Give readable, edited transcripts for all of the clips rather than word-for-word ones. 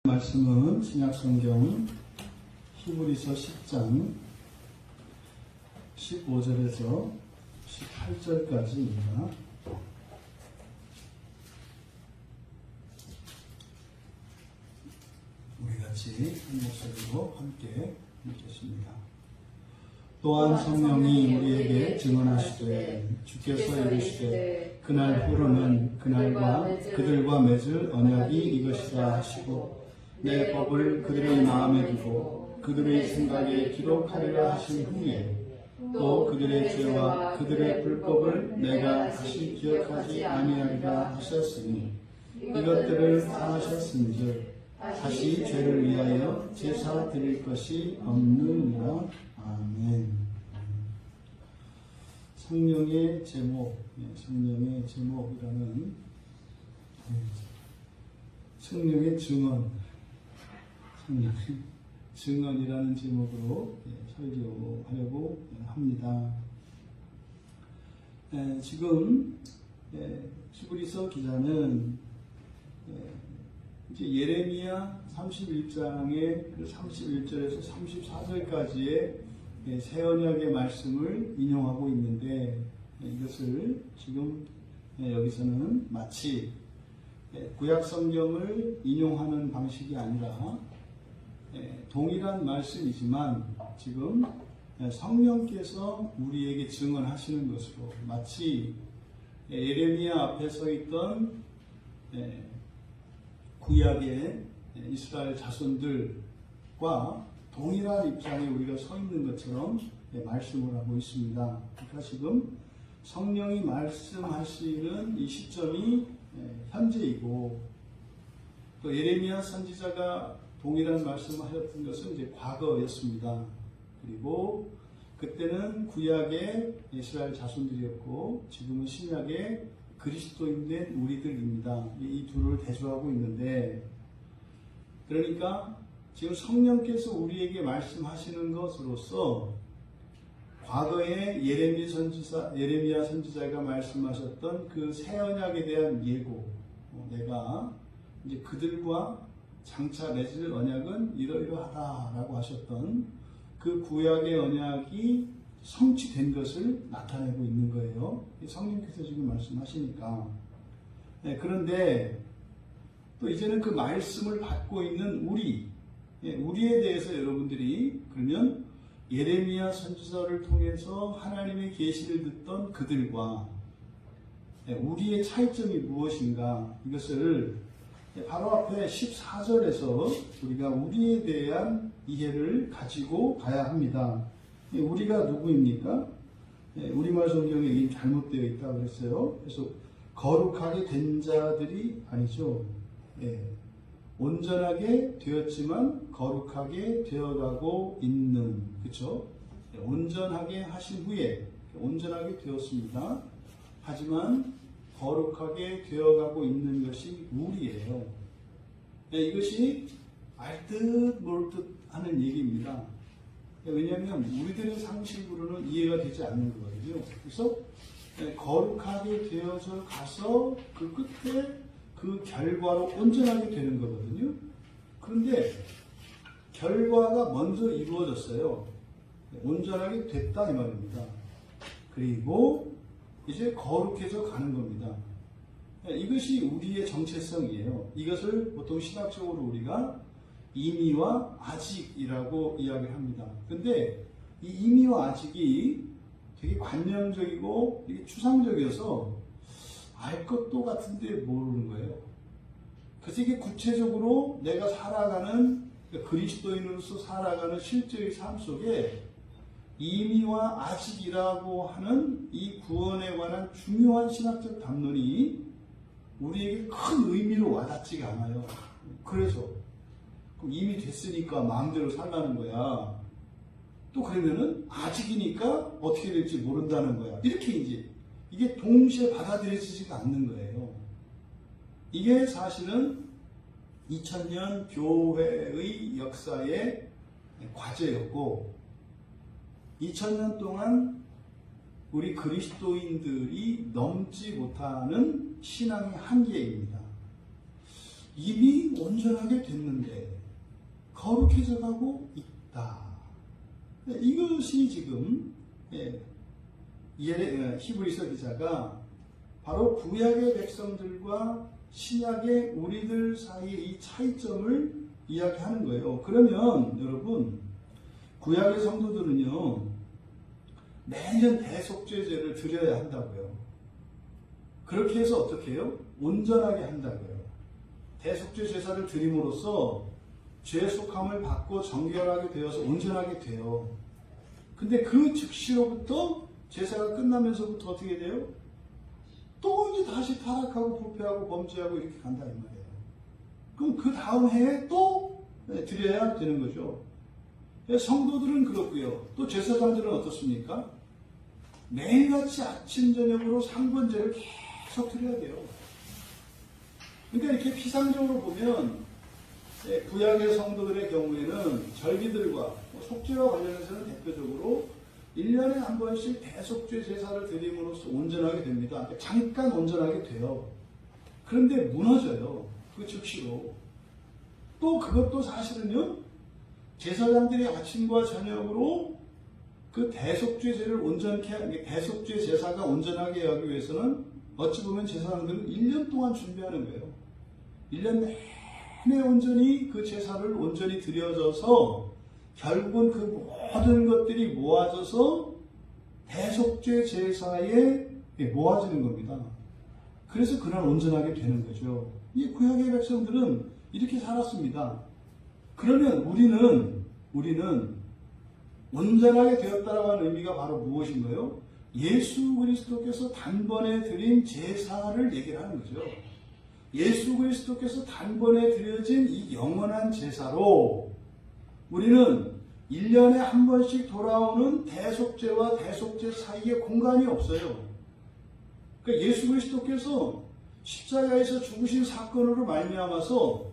말씀은 신약성경 히브리서 10장 15절에서 18절까지입니다. 우리 같이 한 목소리로 함께 읽겠습니다. 또한 성령이 우리에게 증언하시되 주께서 이르시되 그날 후로는 그들과 맺을 언약이 이것이라 하시고 내 법을 그들의 마음에 두고 그들의 생각에 기록하리라 하신 후에 또 그들의 죄와 그들의 불법을 내가 다시 기억하지 아니하리라 하셨으니 이것들을 당하셨은즉 다시 죄를 위하여 제사 드릴 것이 없느니라. 아멘. 성령의 제목, 성령의 제목이라는 성령의 증언, 성령의 증언이라는 제목으로 설교하려고 합니다. 지금 히브리서 기자는 이제 예레미야 31장의 그 31절에서 34절까지의 새 언약의 말씀을 인용하고 있는데 이것을 지금 여기서는 마치 구약 성경을 인용하는 방식이 아니라 동일한 말씀이지만 지금 성령께서 우리에게 증언하시는 것으로 마치 예레미야 앞에 서 있던 구약의 이스라엘 자손들과 동일한 입장에 우리가 서 있는 것처럼 말씀을 하고 있습니다. 그러니까 지금 성령이 말씀하시는 이 시점이 현재이고 또 예레미야 선지자가 동일한 말씀을 하였던 것은 이제 과거였습니다. 그리고 그때는 구약의 이스라엘 자손들이었고 지금은 신약의 그리스도인된 우리들입니다. 이 둘을 대조하고 있는데 그러니까 지금 성령께서 우리에게 말씀하시는 것으로서 과거에 예레미야 선지자가 말씀하셨던 그 새 언약에 대한 예고, 내가 이제 그들과 장차 맺을 언약은 이러이러하다라고 하셨던 그 구약의 언약이 성취된 것을 나타내고 있는 거예요. 성령께서 지금 말씀하시니까. 그런데 또 이제는 그 말씀을 받고 있는 우리에 대해서 여러분들이 그러면 예레미야 선지자를 통해서 하나님의 계시를 듣던 그들과 우리의 차이점이 무엇인가 이것을 바로 앞에 14절에서 우리가 우리에 대한 이해를 가지고 가야 합니다. 우리가 누구입니까? 우리말 성경에 이게 잘못되어 있다고 그랬어요. 그래서 거룩하게 된 자들이 아니죠. 온전하게 되었지만 거룩하게 되어가고 있는, 그렇죠? 온전하게 하신 후에 온전하게 되었습니다. 하지만 거룩하게 되어가고 있는 것이 우리예요. 이것이 알듯 몰듯 하는 얘기입니다. 왜냐하면 우리들의 상식으로는 이해가 되지 않는 거거든요. 그래서 거룩하게 되어서 가서 그 끝에 그 결과로 온전하게 되는 거거든요. 그런데 결과가 먼저 이루어졌어요. 온전하게 됐다 이 말입니다. 그리고 이제 거룩해져 가는 겁니다. 이것이 우리의 정체성이에요. 이것을 보통 신학적으로 우리가 이미와 아직이라고 이야기를 합니다. 근데 이 이미와 아직이 되게 관념적이고 되게 추상적이어서 알 것도 같은데 모르는 거예요. 그래서 이게 구체적으로 내가 살아가는, 그리스도인으로서 살아가는 실제의 삶 속에 이미와 아직이라고 하는 이 구원에 관한 중요한 신학적 담론이 우리에게 큰 의미로 와닿지가 않아요. 그래서 그럼 이미 됐으니까 마음대로 살라는 거야. 또 그러면은 아직이니까 어떻게 될지 모른다는 거야. 이렇게 이게 동시에 받아들여지지가 않는 거예요. 이게 사실은 2000년 교회의 역사의 과제였고 2000년 동안 우리 그리스도인들이 넘지 못하는 신앙의 한계입니다. 이미 온전하게 됐는데 거룩해져 가고 있다. 이것이 지금 히브리서 기자가 바로 구약의 백성들과 신약의 우리들 사이의 이 차이점을 이야기하는 거예요. 그러면 여러분, 구약의 성도들은요, 매년 대속죄제를 드려야 한다고요. 그렇게 해서 어떻게 해요? 온전하게 한다고요. 대속죄 제사를 드림으로써 죄 속함을 받고 정결하게 되어서 온전하게 돼요. 근데 그 즉시로부터 제사가 끝나면서부터 어떻게 돼요? 또 이제 다시 타락하고 부패하고 범죄하고 이렇게 간다 이 말이에요. 그럼 그 다음 해에 또 드려야 되는 거죠. 성도들은 그렇고요. 또 제사장들은 어떻습니까? 매일같이 아침 저녁으로 상번제를 계속 드려야 돼요. 그러니까 이렇게 피상적으로 보면 구약의 성도들의 경우에는 절기들과 속죄와 관련해서는 대표적으로 1년에 한 번씩 대속죄 제사를 드림으로써 온전하게 됩니다. 잠깐 온전하게 돼요. 그런데 무너져요. 그 즉시로. 또 그것도 사실은요, 제사장들이 아침과 저녁으로 그 대속죄제를 온전케, 대속죄 제사가 온전하게 하기 위해서는 어찌 보면 제사장들은 1년 동안 준비하는 거예요. 1년 내내 온전히 그 제사를 온전히 드려져서 결국은 그 모든 것들이 모아져서 대속죄 제사에 모아지는 겁니다. 그래서 그날 온전하게 되는 거죠. 이 구약의 백성들은 이렇게 살았습니다. 그러면 우리는 온전하게 되었다라고 하는 의미가 바로 무엇인가요? 예수 그리스도께서 단번에 드린 제사를 얘기를 하는 거죠. 예수 그리스도께서 단번에 드려진 이 영원한 제사로 우리는 1년에 한 번씩 돌아오는 대속죄와 대속죄 사이에 공간이 없어요. 그러니까 예수 그리스도께서 십자가에서 죽으신 사건으로 말미암아서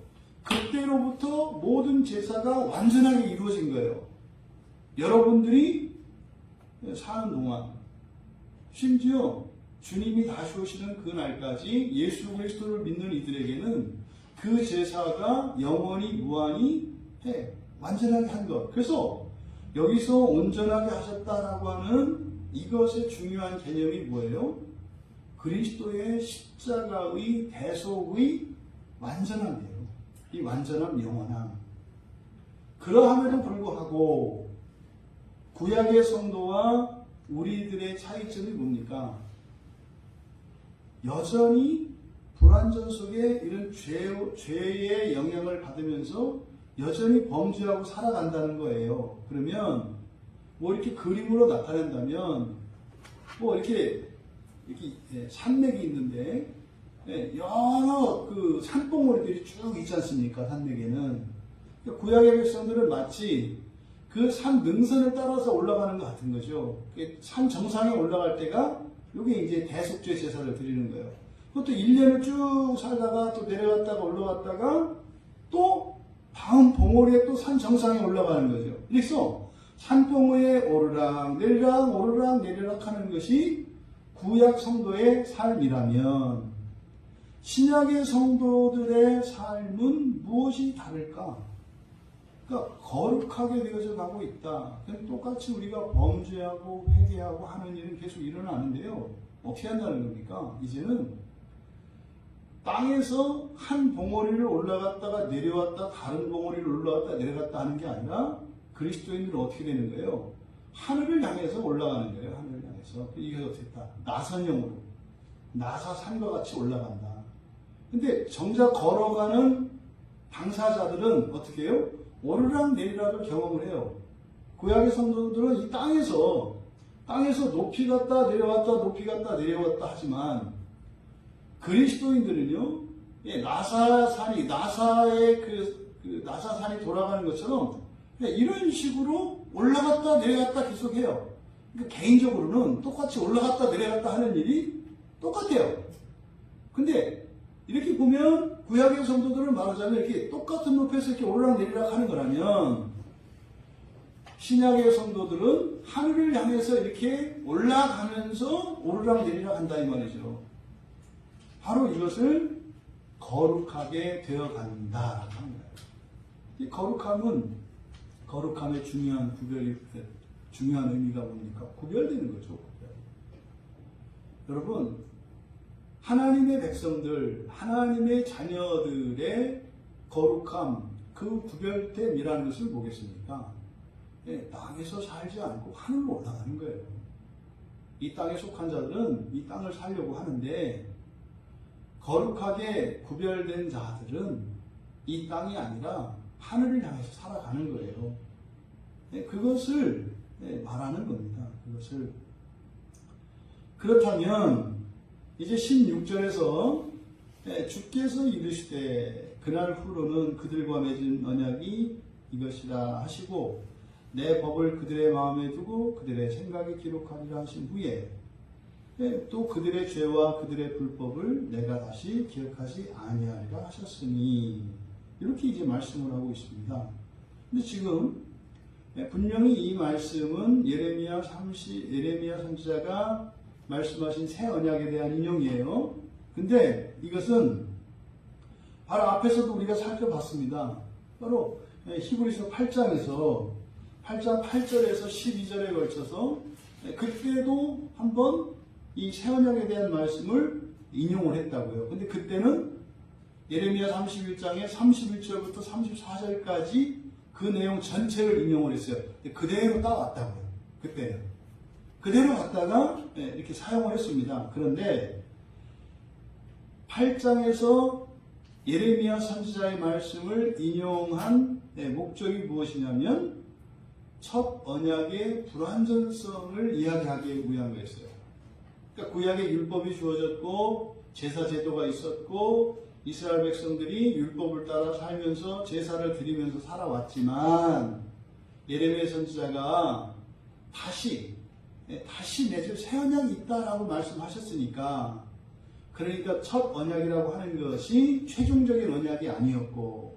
그때로부터 모든 제사가 완전하게 이루어진 거예요. 여러분들이 사는 동안, 심지어 주님이 다시 오시는 그 날까지 예수 그리스도를 믿는 이들에게는 그 제사가 영원히 무한히 완전하게 한 것. 그래서 여기서 온전하게 하셨다라고 하는 이것의 중요한 개념이 뭐예요? 그리스도의 십자가의 대속의 완전함이에요. 이 완전함, 영원함. 그러함에도 불구하고 구약의 성도와 우리들의 차이점이 뭡니까? 여전히 불완전 속에 이런 죄의 영향을 받으면서 여전히 범죄하고 살아간다는 거예요. 그러면 뭐 이렇게 그림으로 나타낸다면 뭐 이렇게 산맥이 있는데 여러 그 산봉우리들이 쭉 있지 않습니까? 산맥에는. 구약의 백성들은 마치 그 산 능선을 따라서 올라가는 것 같은 거죠. 산 정상에 올라갈 때가 이게 이제 대속죄 제사를 드리는 거예요. 그것도 1년을 쭉 살다가 또 내려갔다가 올라갔다가 또 다음 봉우리에 또 산 정상에 올라가는 거죠. 그래서 산봉우리에 오르락 내리락 하는 것이 구약 성도의 삶이라면 신약의 성도들의 삶은 무엇이 다를까? 그러니까 거룩하게 되어져 가고 있다. 똑같이 우리가 범죄하고 회개하고 하는 일은 계속 일어나는데요. 어떻게 한다는 겁니까? 이제는 땅에서 한 봉우리를 올라갔다가 내려왔다, 다른 봉우리를 올라갔다 내려갔다 하는 게 아니라 그리스도인들은 어떻게 되는 거예요? 하늘을 향해서 올라가는 거예요. 하늘을 향해서. 이게 어떻게 했다? 나선형으로. 나사산과 같이 올라간다. 근데 정작 걸어가는 당사자들은 어떻게 해요? 오르락 내리락을 경험을 해요. 구약의 성도들은 이 땅에서 높이 갔다 내려왔다 높이 갔다 내려왔다 하지만 그리스도인들은요, 나사의 나사산이 돌아가는 것처럼 이런 식으로 올라갔다 내려갔다 계속해요. 그러니까 개인적으로는 똑같이 올라갔다 내려갔다 하는 일이 똑같아요. 근데 이렇게 보면 구약의 성도들을 말하자면 이렇게 똑같은 높이에서 이렇게 오르락 내리락 하는 거라면 신약의 성도들은 하늘을 향해서 이렇게 올라가면서 오르락 내리락 한다 이 말이죠. 바로 이것을 거룩하게 되어간다라고 합니다. 이 거룩함의 중요한 의미가 뭡니까? 구별되는 거죠. 구별. 여러분, 하나님의 백성들, 하나님의 자녀들의 거룩함, 그 구별됨이라는 것을 보겠습니까? 땅에서 살지 않고 하늘로 올라가는 거예요. 이 땅에 속한 자들은 이 땅을 살려고 하는데, 거룩하게 구별된 자들은 이 땅이 아니라 하늘을 향해서 살아가는 거예요. 그것을 말하는 겁니다. 그것을. 그렇다면 이제 16절에서 주께서 이르시되 그날 후로는 그들과 맺은 언약이 이것이라 하시고 내 법을 그들의 마음에 두고 그들의 생각에 기록하리라 하신 후에 또 그들의 죄와 그들의 불법을 내가 다시 기억하지 아니하리라 하셨으니, 이렇게 이제 말씀을 하고 있습니다. 근데 지금 분명히 이 말씀은 예레미야 선지자가 말씀하신 새 언약에 대한 인용이에요. 근데 이것은 바로 앞에서도 우리가 살펴봤습니다. 바로 히브리서 8장에서 8장 8절에서 12절에 걸쳐서 그때도 한번 이 새 언약에 대한 말씀을 인용을 했다고요. 근데 그때는 예레미야 31장에 31절부터 34절까지 그 내용 전체를 인용을 했어요. 그대로 따왔다고요. 그때는. 그대로 갖다가 이렇게 사용을 했습니다. 그런데 8장에서 예레미야 선지자의 말씀을 인용한 목적이 무엇이냐면 첫 언약의 불완전성을 이야기하기 위한 거였어요. 그러니까 구약의 율법이 주어졌고 제사 제도가 있었고 이스라엘 백성들이 율법을 따라 살면서 제사를 드리면서 살아왔지만 예레미야 선지자가 다시 맺을 새 언약이 있다라고 말씀하셨으니까, 그러니까 첫 언약이라고 하는 것이 최종적인 언약이 아니었고,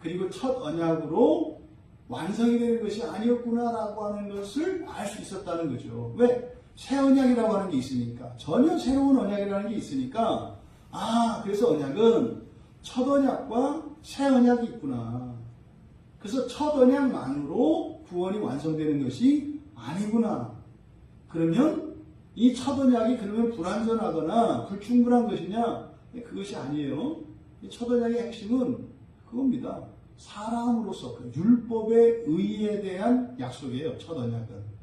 그리고 첫 언약으로 완성이 되는 것이 아니었구나라고 하는 것을 알 수 있었다는 거죠. 왜? 새 언약이라고 하는 게 있으니까. 전혀 새로운 언약이라는 게 있으니까, 그래서 언약은 첫 언약과 새 언약이 있구나. 그래서 첫 언약만으로 구원이 완성되는 것이 아니구나. 그러면 이 첫 언약이 그러면 불완전하거나 불충분한 것이냐? 그것이 아니에요. 이 첫 언약의 핵심은 그겁니다. 사람으로서 그 율법의 의에 대한 약속이에요. 첫 언약은.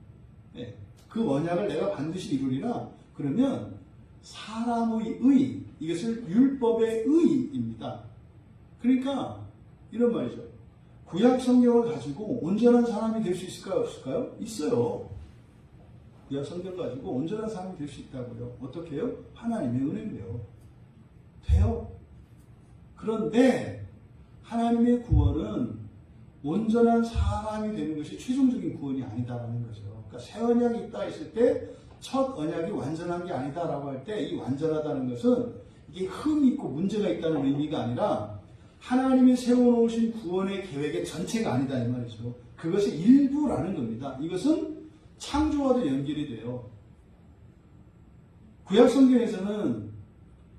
그 언약을 내가 반드시 이루리라. 그러면 사람의 의, 이것을 율법의 의입니다. 그러니까 이런 말이죠. 구약 성경을 가지고 온전한 사람이 될 수 있을까요? 없을까요? 있어요. 구약 성경 가지고 온전한 사람이 될 수 있다고요. 어떻게 해요? 하나님의 은혜로요. 돼요. 그런데 하나님의 구원은 온전한 사람이 되는 것이 최종적인 구원이 아니다라는 거죠. 그러니까 새 언약이 있다 했을 때 첫 언약이 완전한 게 아니다라고 할 때 이 완전하다는 것은 이게 흠이 있고 문제가 있다는 의미가 아니라 하나님이 세워놓으신 구원의 계획의 전체가 아니다 이 말이죠. 그것이 일부라는 겁니다. 이것은 창조와도 연결이 돼요. 구약 성경에서는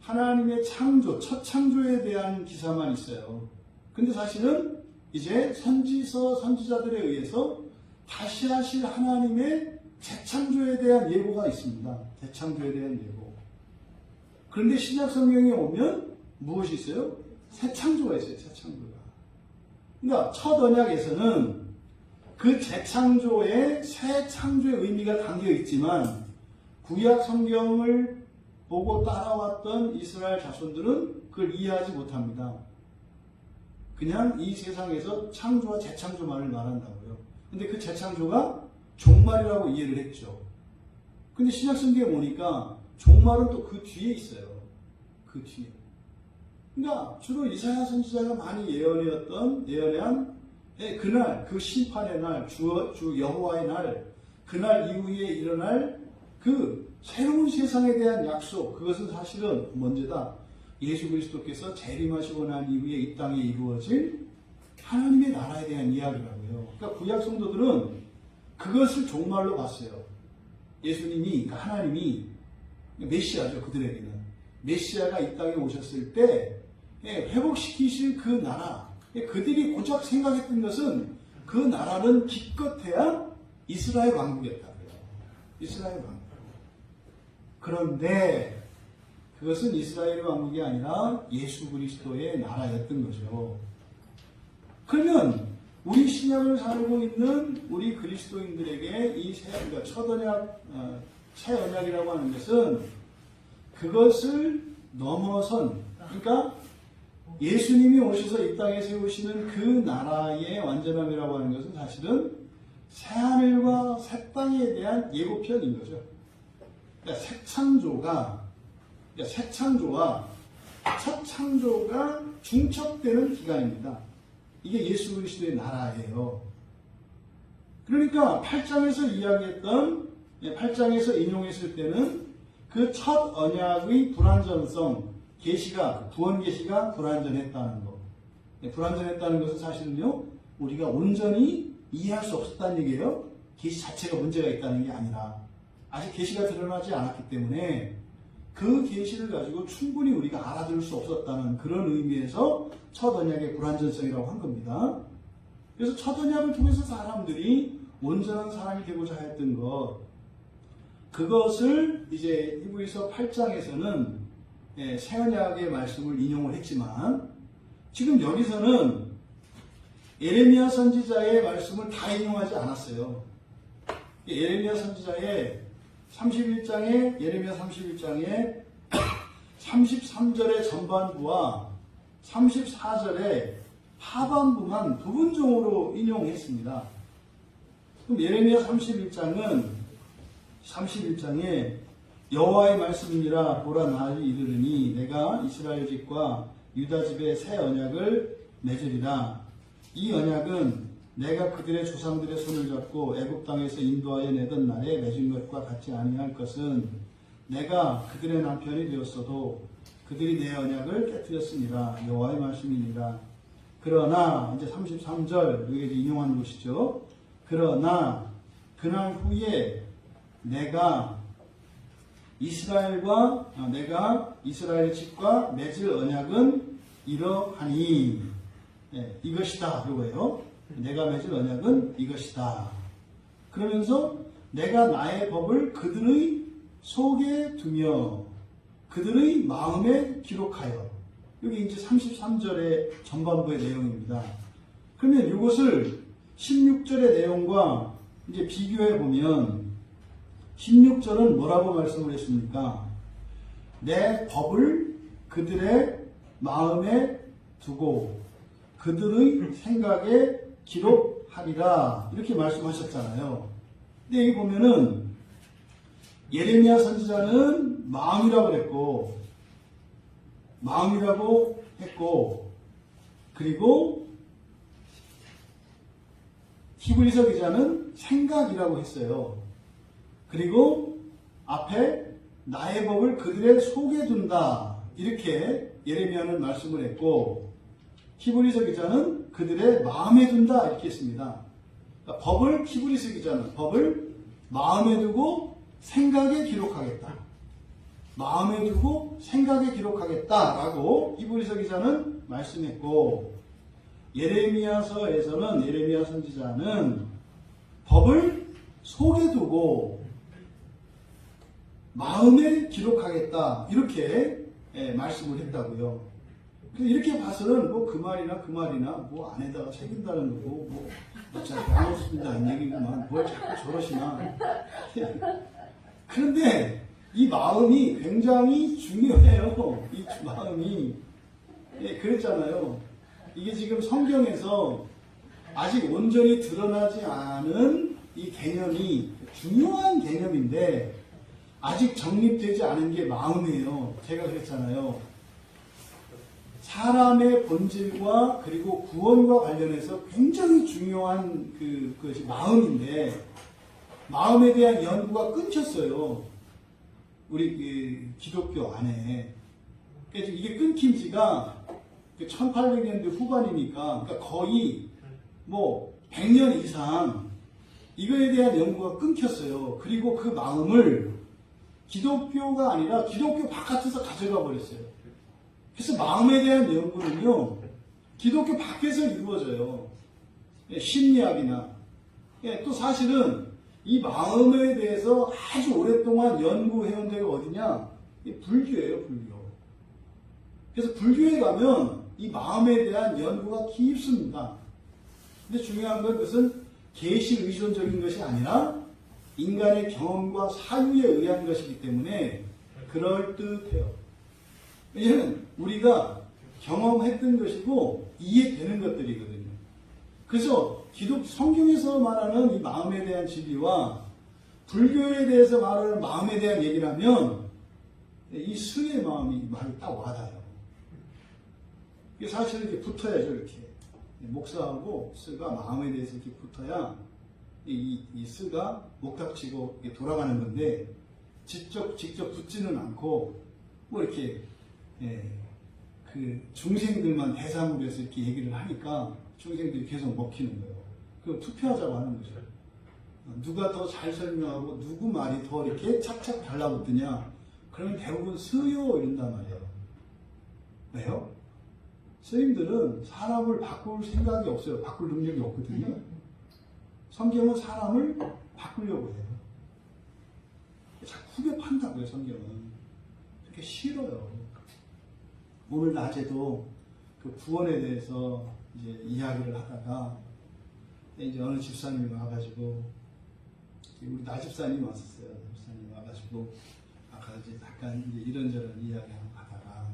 하나님의 창조, 첫 창조에 대한 기사만 있어요. 근데 사실은 이제 선지자들에 의해서 다시 하실 하나님의 재창조에 대한 예고가 있습니다. 재창조에 대한 예고. 그런데 신약 성경에 오면 무엇이 있어요? 새 창조가 있어요. 새 창조가. 그러니까 첫 언약에서는 그 재창조에 새 창조의 의미가 담겨 있지만 구약 성경을 보고 따라왔던 이스라엘 자손들은 그걸 이해하지 못합니다. 그냥 이 세상에서 창조와 재창조만을 말한다고요. 근데 그 재창조가 종말이라고 이해를 했죠. 근데 신약 성경에 보니까 종말은 또 그 뒤에 있어요. 그 뒤에. 그러니까 주로 이사야 선지자가 많이 예언한 그날, 그 심판의 날, 주 여호와의 날, 그날 이후에 일어날 그 새로운 세상에 대한 약속, 그것은 사실은 먼저다. 예수 그리스도께서 재림하시고 난 이후에 이 땅에 이루어질 하나님의 나라에 대한 이야기라고요. 그러니까 구약 성도들은 그것을 종말로 봤어요. 예수님이, 그러니까 하나님이 메시아죠. 그들에게는 메시아가 이 땅에 오셨을 때 회복시키실 그 나라, 그들이 고작 생각했던 것은 그 나라는 기껏해야 이스라엘 왕국이었다고요. 이스라엘 왕국. 그런데 그것은 이스라엘 왕국이 아니라 예수 그리스도의 나라였던 거죠. 그러면 우리 신약을 살고 있는 우리 그리스도인들에게 이 그러니까 첫 언약, 새 언약이라고 하는 것은 그것을 넘어선, 그러니까 예수님이 오셔서 이 땅에 세우시는 그 나라의 완전함이라고 하는 것은 사실은 새하늘과 새 땅에 대한 예고편인 거죠. 그러니까 새 창조와 첫 창조가 중첩되는 기간입니다. 이게 예수 그리스도의 나라예요. 그러니까 8장에서 이야기했던, 8장에서 인용했을 때는 그 첫 언약의 불완전성, 계시가, 구원 계시가 불완전했다는 것. 불완전했다는 것은 사실은요, 우리가 온전히 이해할 수 없었다는 얘기예요. 계시 자체가 문제가 있다는 게 아니라 아직 계시가 드러나지 않았기 때문에 그 계시를 가지고 충분히 우리가 알아들을 수 없었다는 그런 의미에서 첫 언약의 불완전성이라고 한 겁니다. 그래서 첫 언약을 통해서 사람들이 온전한 사람이 되고자 했던 것, 그것을 이제 히브리서 8장에서는 새 언약의 말씀을 인용을 했지만 지금 여기서는 예레미야 선지자의 말씀을 다 인용하지 않았어요. 예레미야 선지자의 31장에 예레미야 31장에 33절의 전반부와 34절의 하반부만 부분적으로 인용했습니다. 그럼 예레미야 31장에 여호와의 말씀이니라 보라 나를 이르르니 내가 이스라엘 집과 유다 집에 새 언약을 맺으리라. 이 언약은 내가 그들의 조상들의 손을 잡고 애굽 땅에서 인도하여 내던 날에 맺은 것과 같지 아니할 것은 내가 그들의 남편이 되었어도 그들이 내 언약을 깨뜨렸으니라. 여호와의 말씀이니라. 그러나 이제 33절 여기 인용한 것이죠. 그러나 그날 후에 내가 이스라엘 집과 맺을 언약은 이러하니 이것이다. 이거예요. 내가 맺을 언약은 이것이다. 그러면서 내가 나의 법을 그들의 속에 두며 그들의 마음에 기록하여, 여기 이제 33절의 전반부의 내용입니다. 그러면 이것을 16절의 내용과 이제 비교해 보면 16절은 뭐라고 말씀을 했습니까? 내 법을 그들의 마음에 두고 그들의 생각에 기록하리라. 이렇게 말씀하셨잖아요. 근데 여기 보면은 예레미야 선지자는 마음이라고 했고, 그리고 히브리서 기자는 생각이라고 했어요. 그리고 앞에 나의 법을 그들의 속에 둔다. 이렇게 예레미야는 말씀을 했고, 히브리서 기자는 그들의 마음에 둔다. 이렇게 했습니다. 그러니까 히브리서 기자는 법을 마음에 두고 생각에 기록하겠다. 마음에 두고 생각에 기록하겠다라고 히브리서 기자는 말씀했고, 예레미야서에서는 예레미야 선지자는 법을 속에 두고 마음에 기록하겠다. 이렇게 말씀을 했다고요. 이렇게 봐서는 뭐 그 말이나 뭐 안에다가 새긴다는 거고 뭐 어차피 안 없습니다는 얘기구만. 뭘 자꾸 저러시나. 그런데 이 마음이 굉장히 중요해요. 이 마음이. 그랬잖아요. 이게 지금 성경에서 아직 온전히 드러나지 않은 이 개념이 중요한 개념인데 아직 정립되지 않은 게 마음이에요. 제가 그랬잖아요. 사람의 본질과 그리고 구원과 관련해서 굉장히 중요한 그것이 마음인데 마음에 대한 연구가 끊겼어요. 우리 기독교 안에. 그래서 이게 끊긴 지가 1800년대 후반이니까 그러니까 거의 뭐 100년 이상 이거에 대한 연구가 끊겼어요. 그리고 그 마음을 기독교가 아니라 기독교 바깥에서 가져가 버렸어요. 그래서 마음에 대한 연구는요, 기독교 밖에서 이루어져요. 심리학이나. 또 사실은 이 마음에 대해서 아주 오랫동안 연구해온 데가 어디냐? 불교예요, 불교. 그래서 불교에 가면 이 마음에 대한 연구가 깊습니다. 근데 중요한 건 그것은 계시 의존적인 것이 아니라 인간의 경험과 사유에 의한 것이기 때문에 그럴듯해요. 왜냐하면 우리가 경험했던 것이고 이해되는 것들이거든요. 그래서 성경에서 말하는 이 마음에 대한 진리와 불교에 대해서 말하는 마음에 대한 얘기라면 이 스의 마음이 말이 딱 와닿아요. 이게 사실 이렇게 붙어야죠, 이렇게. 목사하고 스가 마음에 대해서 이렇게 붙어야 이 스가 목닥치고 돌아가는 건데 직접 붙지는 않고 뭐 이렇게 그 중생들만 대상으로 해서 이렇게 얘기를 하니까 중생들이 계속 먹히는 거예요. 그 투표하자고 하는 거죠. 누가 더 잘 설명하고 누구 말이 더 이렇게 착착 달라붙느냐. 그러면 대부분 스요 이런단 말이에요. 왜요? 스님들은 사람을 바꿀 생각이 없어요. 바꿀 능력이 없거든요. 성경은 사람을 바꾸려고 해요. 자꾸 후벼판다고요, 성경은. 그렇게 싫어요. 오늘 낮에도 그 구원에 대해서 이제 이야기를 하다가 이제 어느 집사님이 와가지고 우리 나집사님이 왔었어요. 나집사님이 와가지고 아까 이제 약간 이제 이런저런 이야기하고 가다가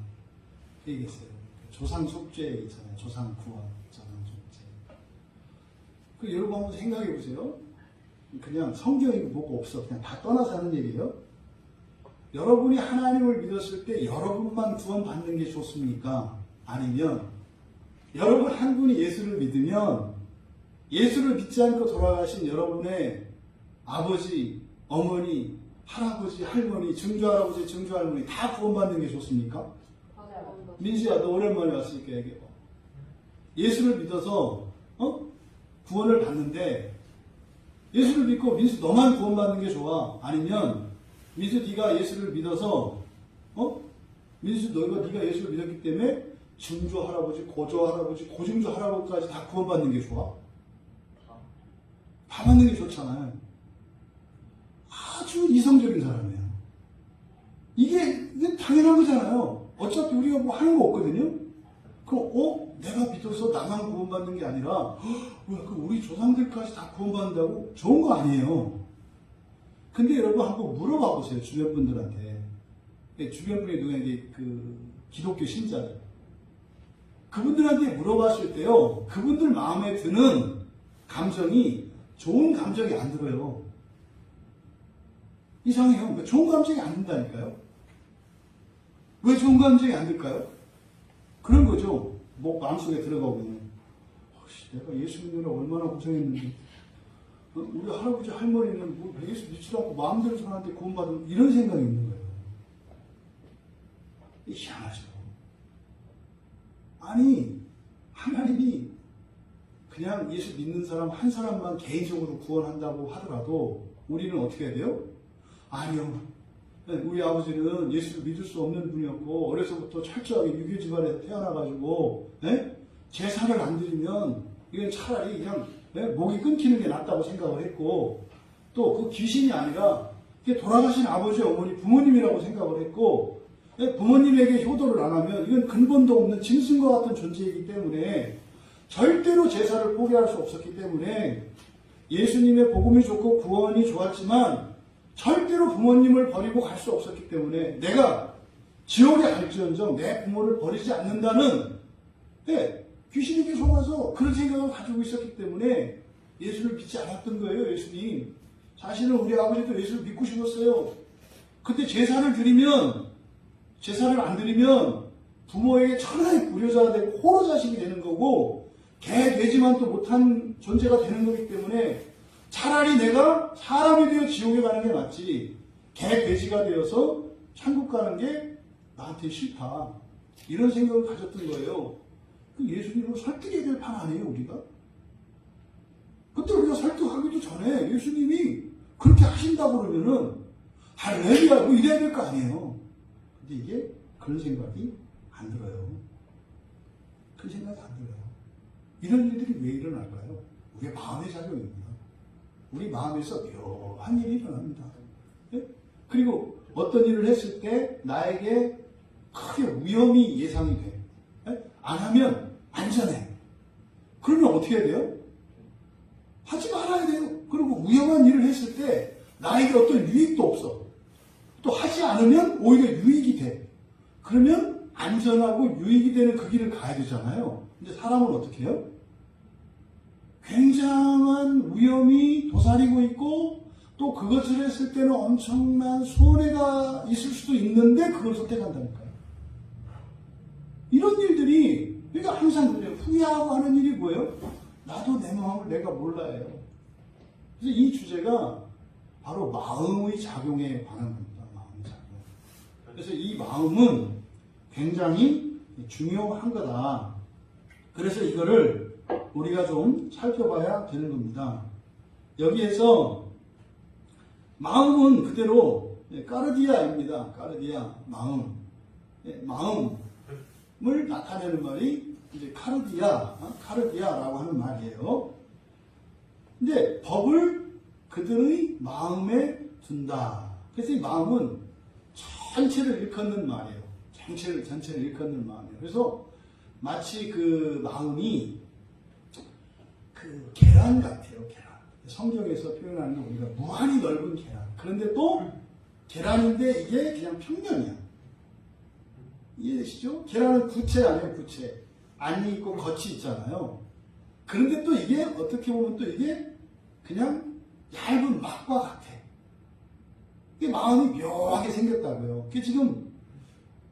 얘기했어요. 조상 속죄 있잖아요. 조상 구원, 조상 속죄. 그 여러분 한번 생각해 보세요. 그냥 성경이 뭐가 없어. 그냥 다 떠나서 하는 얘기예요. 여러분이 하나님을 믿었을 때 여러분만 구원받는 게 좋습니까? 아니면 여러분 한 분이 예수를 믿으면 예수를 믿지 않고 돌아가신 여러분의 아버지, 어머니, 할아버지, 할머니, 증조할아버지, 증조할머니 다 구원받는 게 좋습니까? 맞아요. 민수야, 너 오랜만에 왔으니까 얘기해봐. 예수를 믿어서 구원을 받는데 예수를 믿고 민수 너만 구원받는 게 좋아? 아니면 민수 네가 예수를 믿어서 민수 네가 예수를 믿었기 때문에 증조 할아버지, 고조 할아버지, 고증조 할아버지까지 다 구원받는 게 좋아? 다 받는 게 좋잖아요. 아주 이성적인 사람이에요. 이게 당연한 거잖아요. 어차피 우리가 뭐 하는 거 없거든요. 그럼 내가 믿어서 나만 구원받는 게 아니라 그럼 우리 조상들까지 다 구원받는다고? 좋은 거 아니에요. 근데 여러분 한번 물어봐 보세요. 주변 분들한테. 주변 분이 누구에게 그 기독교 신자들. 그분들한테 물어봤을 때요. 그분들 마음에 드는 감정이 좋은 감정이 안 들어요. 이상해요. 왜 좋은 감정이 안 든다니까요? 왜 좋은 감정이 안 들까요? 그런 거죠. 뭐 마음속에 들어가보면 내가 예수 믿느라 얼마나 고생했는데 우리 할아버지 할머니는 뭐 예수 믿지도 않고 마음대로 사람한테 구원받은 이런 생각이 있는 거예요. 희한하죠. 아니 하나님이 그냥 예수 믿는 사람 한 사람만 개인적으로 구원한다고 하더라도 우리는 어떻게 해야 돼요? 아니요. 우리 아버지는 예수를 믿을 수 없는 분이었고 어려서부터 철저하게 유교 집안에서 태어나가지고 제사를 안 드리면 이건 차라리 그냥 목이 끊기는 게 낫다고 생각을 했고 또 그 귀신이 아니라 돌아가신 아버지, 어머니, 부모님이라고 생각을 했고 부모님에게 효도를 안 하면 이건 근본도 없는 짐승과 같은 존재이기 때문에 절대로 제사를 포기할 수 없었기 때문에 예수님의 복음이 좋고 구원이 좋았지만 절대로 부모님을 버리고 갈 수 없었기 때문에 내가 지옥에 갈지언정 내 부모를 버리지 않는다는 귀신에게 속아서 그런 생각을 가지고 있었기 때문에 예수를 믿지 않았던 거예요. 예수님. 사실은 우리 아버지도 예수를 믿고 싶었어요. 그때 제사를 안 드리면 부모에게 천하의 불효자가 되고 호로 자식이 되는 거고 개 돼지만도 못한 존재가 되는 거기 때문에 차라리 내가 사람이 되어 지옥에 가는 게 낫지 개 돼지가 되어서 천국 가는 게 나한테 싫다. 이런 생각을 가졌던 거예요. 예수님을 설득해야 될 판 아니에요, 우리가? 그때 우리가 설득하기도 전에 예수님이 그렇게 하신다고 그러면은 할렐루야 뭐 이래야 될 거 아니에요. 근데 이게 그런 생각이 안 안 들어요. 그 생각이 안 들어요. 이런 일들이 왜 일어날까요? 우리의 마음의 작용입니다. 우리 마음에서 묘한 일이 일어납니다. 예? 그리고 어떤 일을 했을 때 나에게 크게 위험이 예상이 돼. 예? 안 하면 안전해. 그러면 어떻게 해야 돼요? 하지 말아야 돼요. 그리고 위험한 일을 했을 때 나에게 어떤 유익도 없어. 또 하지 않으면 오히려 유익이 돼. 그러면 안전하고 유익이 되는 그 길을 가야 되잖아요. 근데 사람은 어떻게 해요? 굉장한 위험이 도사리고 있고 또 그것을 했을 때는 엄청난 손해가 있을 수도 있는데 그걸 선택한다니까요. 이런 일들이 그러니까 항상 그래요. 후회하고 하는 일이 뭐예요? 나도 내 마음을 내가 몰라요. 그래서 이 주제가 바로 마음의 작용에 관한 겁니다. 마음의 작용. 그래서 이 마음은 굉장히 중요한 거다. 그래서 이거를 우리가 좀 살펴봐야 되는 겁니다. 여기에서 마음은 그대로 까르디아입니다. 까르디아, 마음. 마음을 나타내는 말이 이제 카르디아라고 하는 말이에요. 근데 법을 그들의 마음에 둔다. 그래서 이 마음은 전체를 일컫는 말이에요. 전체를 일컫는 말이에요. 그래서 마치 그 마음이 그 계란 같아요, 계란. 성경에서 표현하는 거 우리가 무한히 넓은 계란. 그런데 또 계란인데 이게 그냥 평면이야. 이해되시죠? 계란은 구체 아니에요, 구체. 안이 있고 겉이 있잖아요. 그런데 또 이게 어떻게 보면 또 이게 그냥 얇은 막과 같아. 이게 마음이 묘하게 생겼다고요. 그게 지금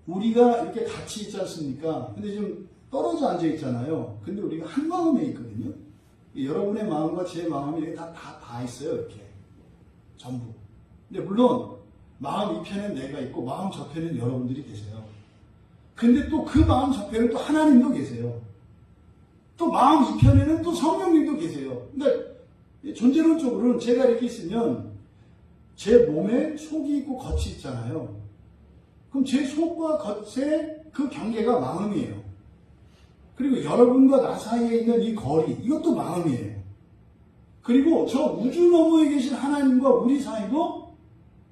우리가 이렇게 같이 있지 않습니까? 근데 지금 떨어져 앉아 있잖아요. 근데 우리가 한 마음에 있거든요. 여러분의 마음과 제 마음이 다 있어요, 이렇게. 전부. 근데 물론 마음 이 편에 내가 있고 마음 저 편에는 여러분들이 계세요. 근데 또 그 마음 저편에는 또 하나님도 계세요. 또 마음 이 편에는 또 성령님도 계세요. 그러니까 존재론적으로는 제가 이렇게 있으면 제 몸에 속이 있고 겉이 있잖아요. 그럼 제 속과 겉의 그 경계가 마음이에요. 그리고 여러분과 나 사이에 있는 이 거리, 이것도 마음이에요. 그리고 저 우주 너머에 계신 하나님과 우리 사이도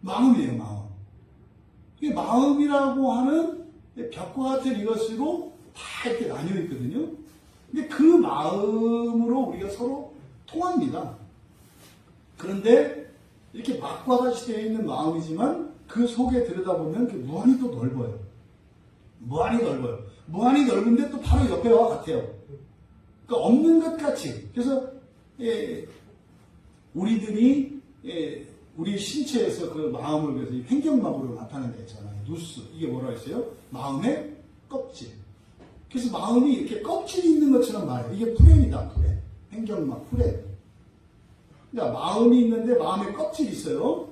마음이에요, 마음. 이게 마음이라고 하는 벽과 같은 이것으로 다 이렇게 나뉘어 있거든요. 근데 그 마음으로 우리가 서로 통합니다. 그런데 이렇게 막과 같이 되어 있는 마음이지만 그 속에 들여다보면 무한히 또 넓어요. 무한히 넓어요. 무한히 넓은데 또 바로 옆에와 같아요. 그러니까 없는 것 같이. 그래서 우리들이 우리 신체에서 그 마음을 그래서 횡격막으로 나타낸다 했잖아요. 누스. 이게 뭐라 했어요? 마음의 껍질. 그래서 마음이 이렇게 껍질이 있는 것처럼 말해요. 이게 프레임이다, 프레임. 횡격막, 프레임. 그러니까 마음이 있는데 마음에 껍질이 있어요.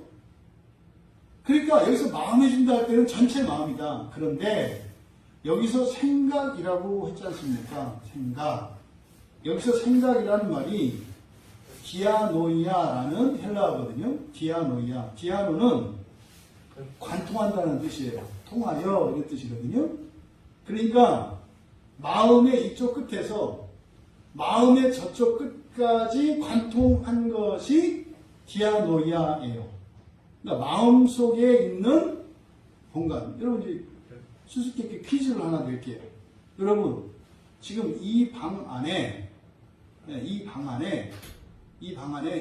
그러니까 여기서 마음에 준다 할 때는 전체 마음이다. 그런데 여기서 생각이라고 했지 않습니까? 생각. 여기서 생각이라는 말이 디아노이아라는 헬라어거든요. 디아노이아. 디아노는 관통한다는 뜻이에요. 통하여 이런 뜻이거든요. 그러니까 마음의 이쪽 끝에서 마음의 저쪽 끝까지 관통한 것이 디아노이아예요. 그러니까 마음 속에 있는 공간. 여러분 이제 수수께끼 퀴즈를 하나 드릴게요. 여러분 지금 이 방 안에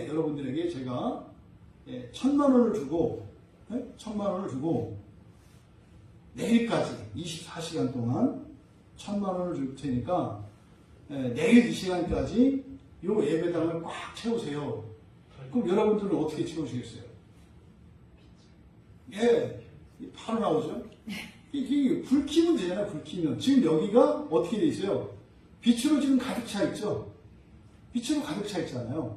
여러분들에게 제가 1,000,000원을 주고 1,000,000원을 주고 내일까지 24시간 동안 1,000,000원을 줄 테니까 내일 이 시간까지 이 예배당을 꽉 채우세요. 그럼 여러분들은 어떻게 채우시겠어요? 바로 나오죠? 이게 불 켜면 되잖아요, 불 켜면. 지금 여기가 어떻게 돼 있어요? 빛으로 지금 가득 차 있죠? 빛으로 가득 차 있잖아요.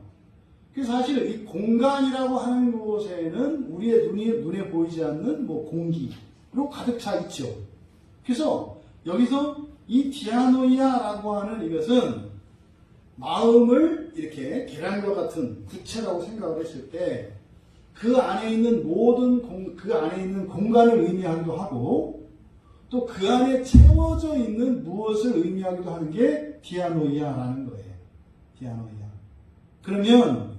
그래서 사실 이 공간이라고 하는 곳에는 우리의 눈에 보이지 않는 공기로 가득 차 있죠. 그래서 여기서 이 디아노이아라고 하는 이것은 마음을 이렇게 계란과 같은 구체라고 생각을 했을 때 그 안에 있는 그 안에 있는 공간을 의미하기도 하고 또 그 안에 채워져 있는 무엇을 의미하기도 하는 게 디아노이아라는 거예요. 디아노이아. 그러면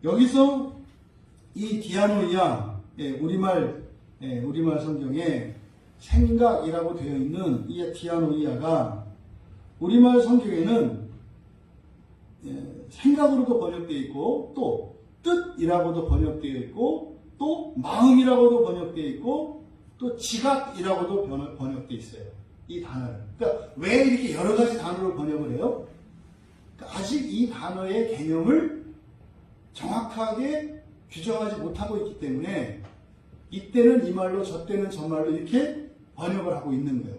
여기서 이 디아노이아, 우리말 성경에 생각이라고 되어 있는 이 디아노이아가 우리말 성경에는 생각으로도 번역되어 있고 또 뜻이라고도 번역되어 있고 또 마음이라고도 번역되어 있고 또 지각이라고도 번역되어 있어요. 이 단어를. 그러니까 왜 이렇게 여러 가지 단어로 번역을 해요? 그러니까 아직 이 단어의 개념을 정확하게 규정하지 못하고 있기 때문에 이때는 이 말로 저때는 저 말로 이렇게 번역을 하고 있는 거예요.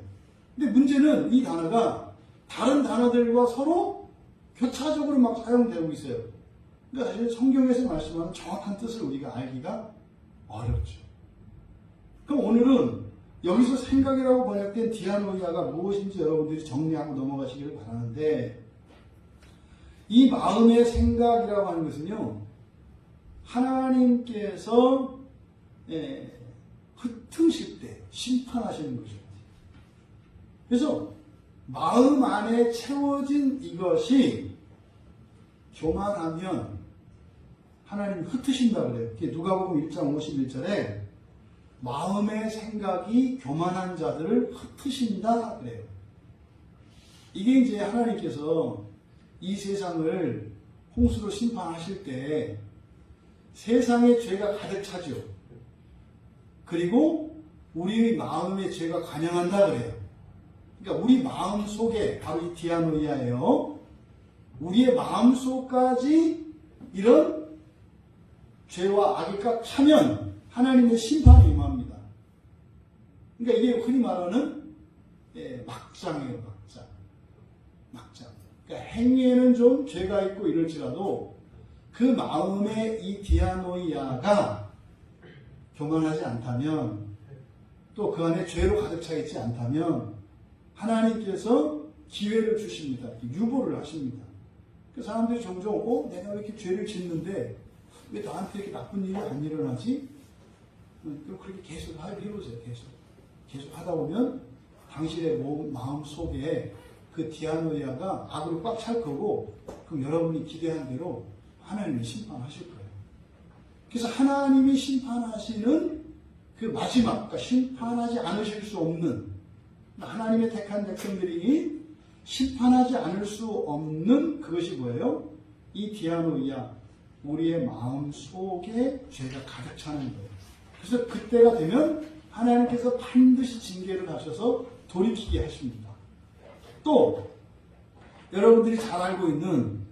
근데 문제는 이 단어가 다른 단어들과 서로 교차적으로 막 사용되고 있어요. 그러니까 사실 성경에서 말씀하는 정확한 뜻을 우리가 알기가 어렵죠. 그럼 오늘은 여기서 생각이라고 번역된 디아노이아가 무엇인지 여러분들이 정리하고 넘어가시기를 바라는데, 이 마음의 생각이라고 하는 것은요, 하나님께서 흩으실 때 심판하시는 거죠. 그래서 마음 안에 채워진 이것이 교만하면 하나님 흩으신다 그래요. 누가복음 1장 51절에 마음의 생각이 교만한 자들을 흩으신다 그래요. 이게 이제 하나님께서 이 세상을 홍수로 심판하실 때 세상의 죄가 가득 차죠. 그리고 우리의 마음의 죄가 관영한다 그래요. 그러니까 우리 마음 속에 바로 이 디아노이아예요. 우리의 마음 속까지 이런 죄와 악이 꽉 차면 하나님의 심판이 임합니다. 그러니까 이게 흔히 말하는 막장이에요. 막장. 그러니까 행위에는 좀 죄가 있고 이럴지라도 그 마음에 이 디아노이아가 교만하지 않다면, 또 그 안에 죄로 가득 차 있지 않다면 하나님께서 기회를 주십니다. 유보를 하십니다. 그 사람들이 종종 내가 왜 이렇게 죄를 짓는데 왜 나한테 이렇게 나쁜 일이 안 일어나지? 그럼 그렇게 계속 해보세요. 계속 하다 보면 당신의 마음 속에 그 디아노이아가 악으로 꽉 찰 거고, 그럼 여러분이 기대한 대로 하나님이 심판하실 거예요. 그래서 하나님이 심판하시는 그 마지막, 그러니까 심판하지 않으실 수 없는, 하나님의 택한 백성들이 심판하지 않을 수 없는 그것이 뭐예요? 이 디아노이아, 우리의 마음 속에 죄가 가득 차는 거예요. 그래서 그때가 되면 하나님께서 반드시 징계를 하셔서 돌이키게 하십니다. 또 여러분들이 잘 알고 있는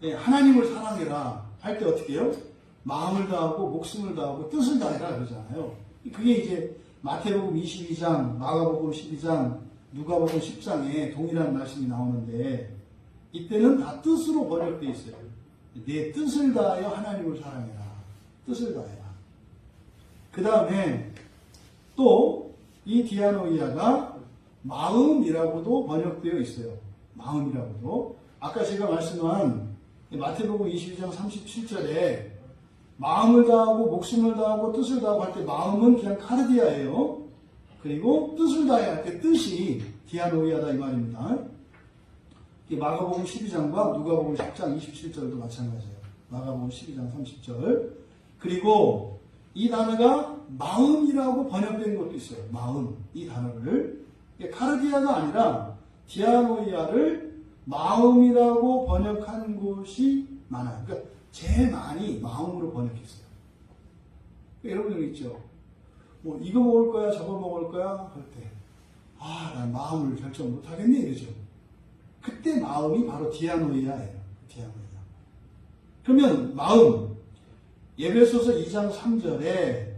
하나님을 사랑해라 할 때 어떻게 해요? 마음을 다하고 목숨을 다하고 뜻을 다해라 그러잖아요. 그게 이제 마태복음 22장, 마가복음 12장, 누가복음 10장에 동일한 말씀이 나오는데, 이때는 다 뜻으로 번역되어 있어요. 내 뜻을 다하여 하나님을 사랑해라. 뜻을 다해라. 그 다음에 또 이 디아노이아가 마음이라고도 번역되어 있어요. 마음이라고도. 아까 제가 말씀한 마태복음 22장 37절에 마음을 다하고 목숨을 다하고 뜻을 다하고 할 때 마음은 그냥 카르디아예요. 그리고 뜻을 다해야 할 때 뜻이 디아노이아다 이 말입니다. 마가복음 12장과 누가복음 10장 27절도 마찬가지예요. 마가복음 12장 30절. 그리고 이 단어가 마음이라고 번역된 것도 있어요. 마음, 이 단어를. 카르디아가 아니라 디아노이아를 마음이라고 번역한 곳이 많아요. 그러니까 제일 많이 마음으로 번역했어요. 여러분 있죠? 이거 먹을 거야, 저거 먹을 거야 할 때, 난 마음을 결정 못 하겠네 이러죠. 그때 마음이 바로 디아노이아예요. 디아노이아. 그러면 마음, 에베소서 2장 3절에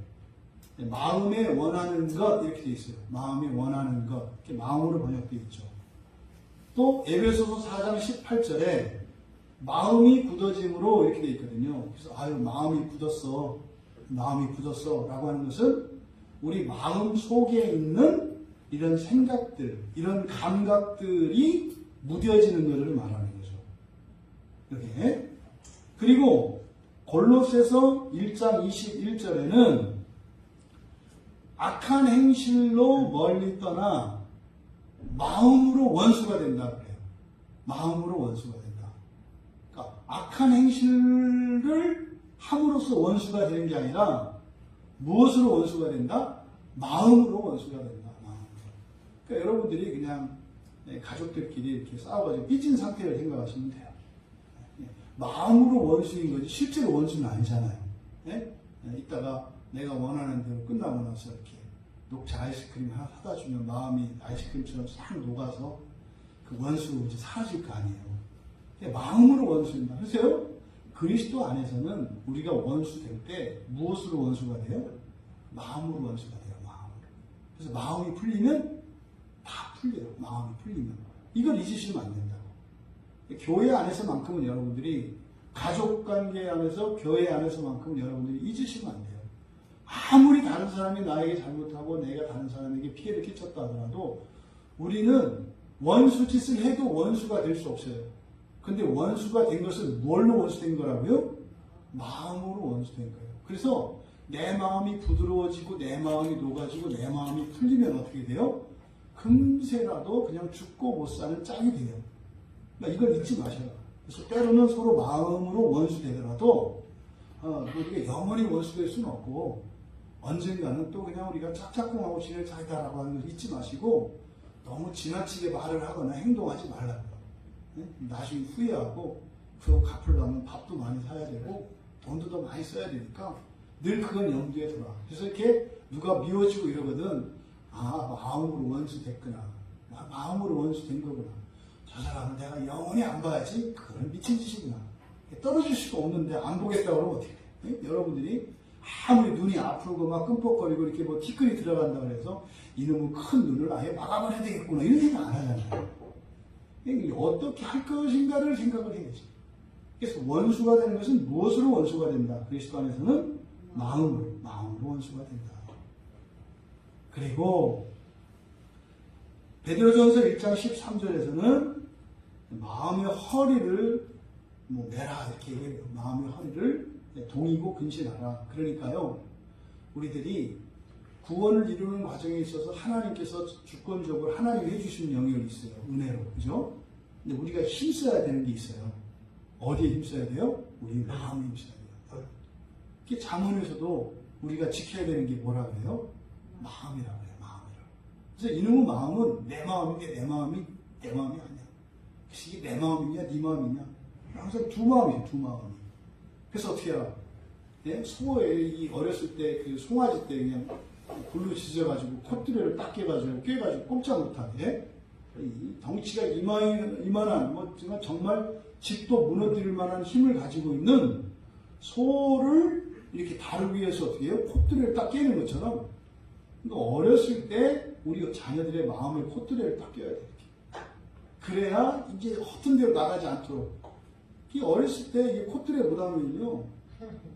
마음에 원하는 것 이렇게 되어 있어요. 마음에 원하는 것, 이렇게 마음으로 번역되어 있죠. 또 에베소서 4장 18절에 마음이 굳어짐으로 이렇게 되어 있거든요. 그래서 마음이 굳었어 라고 하는 것은 우리 마음 속에 있는 이런 생각들, 이런 감각들이 무뎌지는 것을 말하는 거죠. 이렇게. 그리고 골로새서 1장 21절에는 악한 행실로 멀리 떠나 마음으로 원수가 된다 그래요. 마음으로 원수가 된다. 그러니까 악한 행실을 함으로써 원수가 되는 게 아니라 무엇으로 원수가 된다? 마음으로 원수가 된다. 마음으로. 그러니까 여러분들이 그냥 가족들끼리 이렇게 싸워가지고 삐진 상태를 생각하시면 돼요. 마음으로 원수인 거지 실제로 원수는 아니잖아요. 이따가 내가 원하는 대로 끝나고 나서 이렇게 녹차 아이스크림 하나 사다 주면 마음이 아이스크림처럼 싹 녹아서 그 원수 이제 사라질 거 아니에요. 마음으로 원수입니다. 그래서요, 그리스도 안에서는 우리가 원수 될 때 무엇으로 원수가 돼요? 마음으로 원수가 돼요. 마음으로. 그래서 마음이 풀리면 다 풀려요. 마음이 풀리면. 이걸 잊으시면 안 된다고. 교회 안에서만큼은 여러분들이 가족관계 안에서 교회 안에서만큼은 여러분들이 잊으시면 안 돼요. 아무리 다른 사람이 나에게 잘못하고 내가 다른 사람에게 피해를 끼쳤다 하더라도 우리는 원수 짓을 해도 원수가 될 수 없어요. 근데 원수가 된 것은 뭘로 원수된 거라고요? 마음으로 원수된 거예요. 그래서 내 마음이 부드러워지고 내 마음이 녹아지고 내 마음이 풀리면 어떻게 돼요? 금세라도 그냥 죽고 못 사는 짝이 돼요. 그러니까 이걸 잊지 마셔요. 그래서 때로는 서로 마음으로 원수되더라도 우리가 영원히 원수될 수는 없고 언젠가는 또 그냥 우리가 짝짝꿍하고 지낼 사이다라고 하는 걸 잊지 마시고 너무 지나치게 말을 하거나 행동하지 말라고요. 나중에 후회하고 그거 갚으려면 밥도 많이 사야 되고 돈도 더 많이 써야 되니까 늘 그건 염두에 둬라. 그래서 이렇게 누가 미워지고 이러거든. 마음으로 원수 됐구나. 마음으로 원수 된 거구나. 저 사람은 내가 영원히 안 봐야지. 그건 미친 짓이구나. 떨어질 수가 없는데 안 보겠다고 그러면 어떻게 돼? 여러분들이 아무리 눈이 아프고 막 끔뻑거리고 이렇게 뭐 티끌이 들어간다 그래서 이놈은 큰 눈을 아예 막아버려야 되겠구나. 이런 생각 안 하잖아요. 어떻게 할 것인가를 생각을 해야지. 그래서 원수가 되는 것은 무엇으로 원수가 된다? 그리스도 안에서는 마음으로 원수가 된다. 그리고 베드로전서 1장 13절에서는 마음의 허리를 매라 이렇게 얘기해요. 마음의 허리를 동이고 근신하라. 그러니까요, 우리들이 구원을 이루는 과정에 있어서 하나님께서 주권적으로 하나님이 해주신 영역이 있어요. 은혜로. 그죠? 근데 우리가 힘써야 되는 게 있어요. 어디에 힘써야 돼요? 우리 마음에 힘써야 돼요. 이게 잠언에서도 우리가 지켜야 되는 게 뭐라 그래요? 마음이라고 해요. 마음이라고. 그래서 이놈의 마음은 내 마음인데 내 마음이 아니야. 그래서 이게 내 마음이냐 네 마음이냐. 항상 두 마음이에요. 두 마음이. 그래서 어떻게 해요? 소에 어렸을 때 그 송아지 때 그냥 불로 지져가지고 콧두레를 딱 깨가지고 꼼짝 못하게 이 덩치가 이만한 정말 집도 무너뜨릴 만한 힘을 가지고 있는 소를 이렇게 다루기 위해서 어떻게 해요? 콧두레를 딱 깨는 것처럼. 그러니까 어렸을 때 우리 자녀들의 마음을 콧두레를 딱 깨야 돼. 그래야 이제 허튼 데로 나가지 않도록. 이 어렸을 때 이 콧두레 못하면요,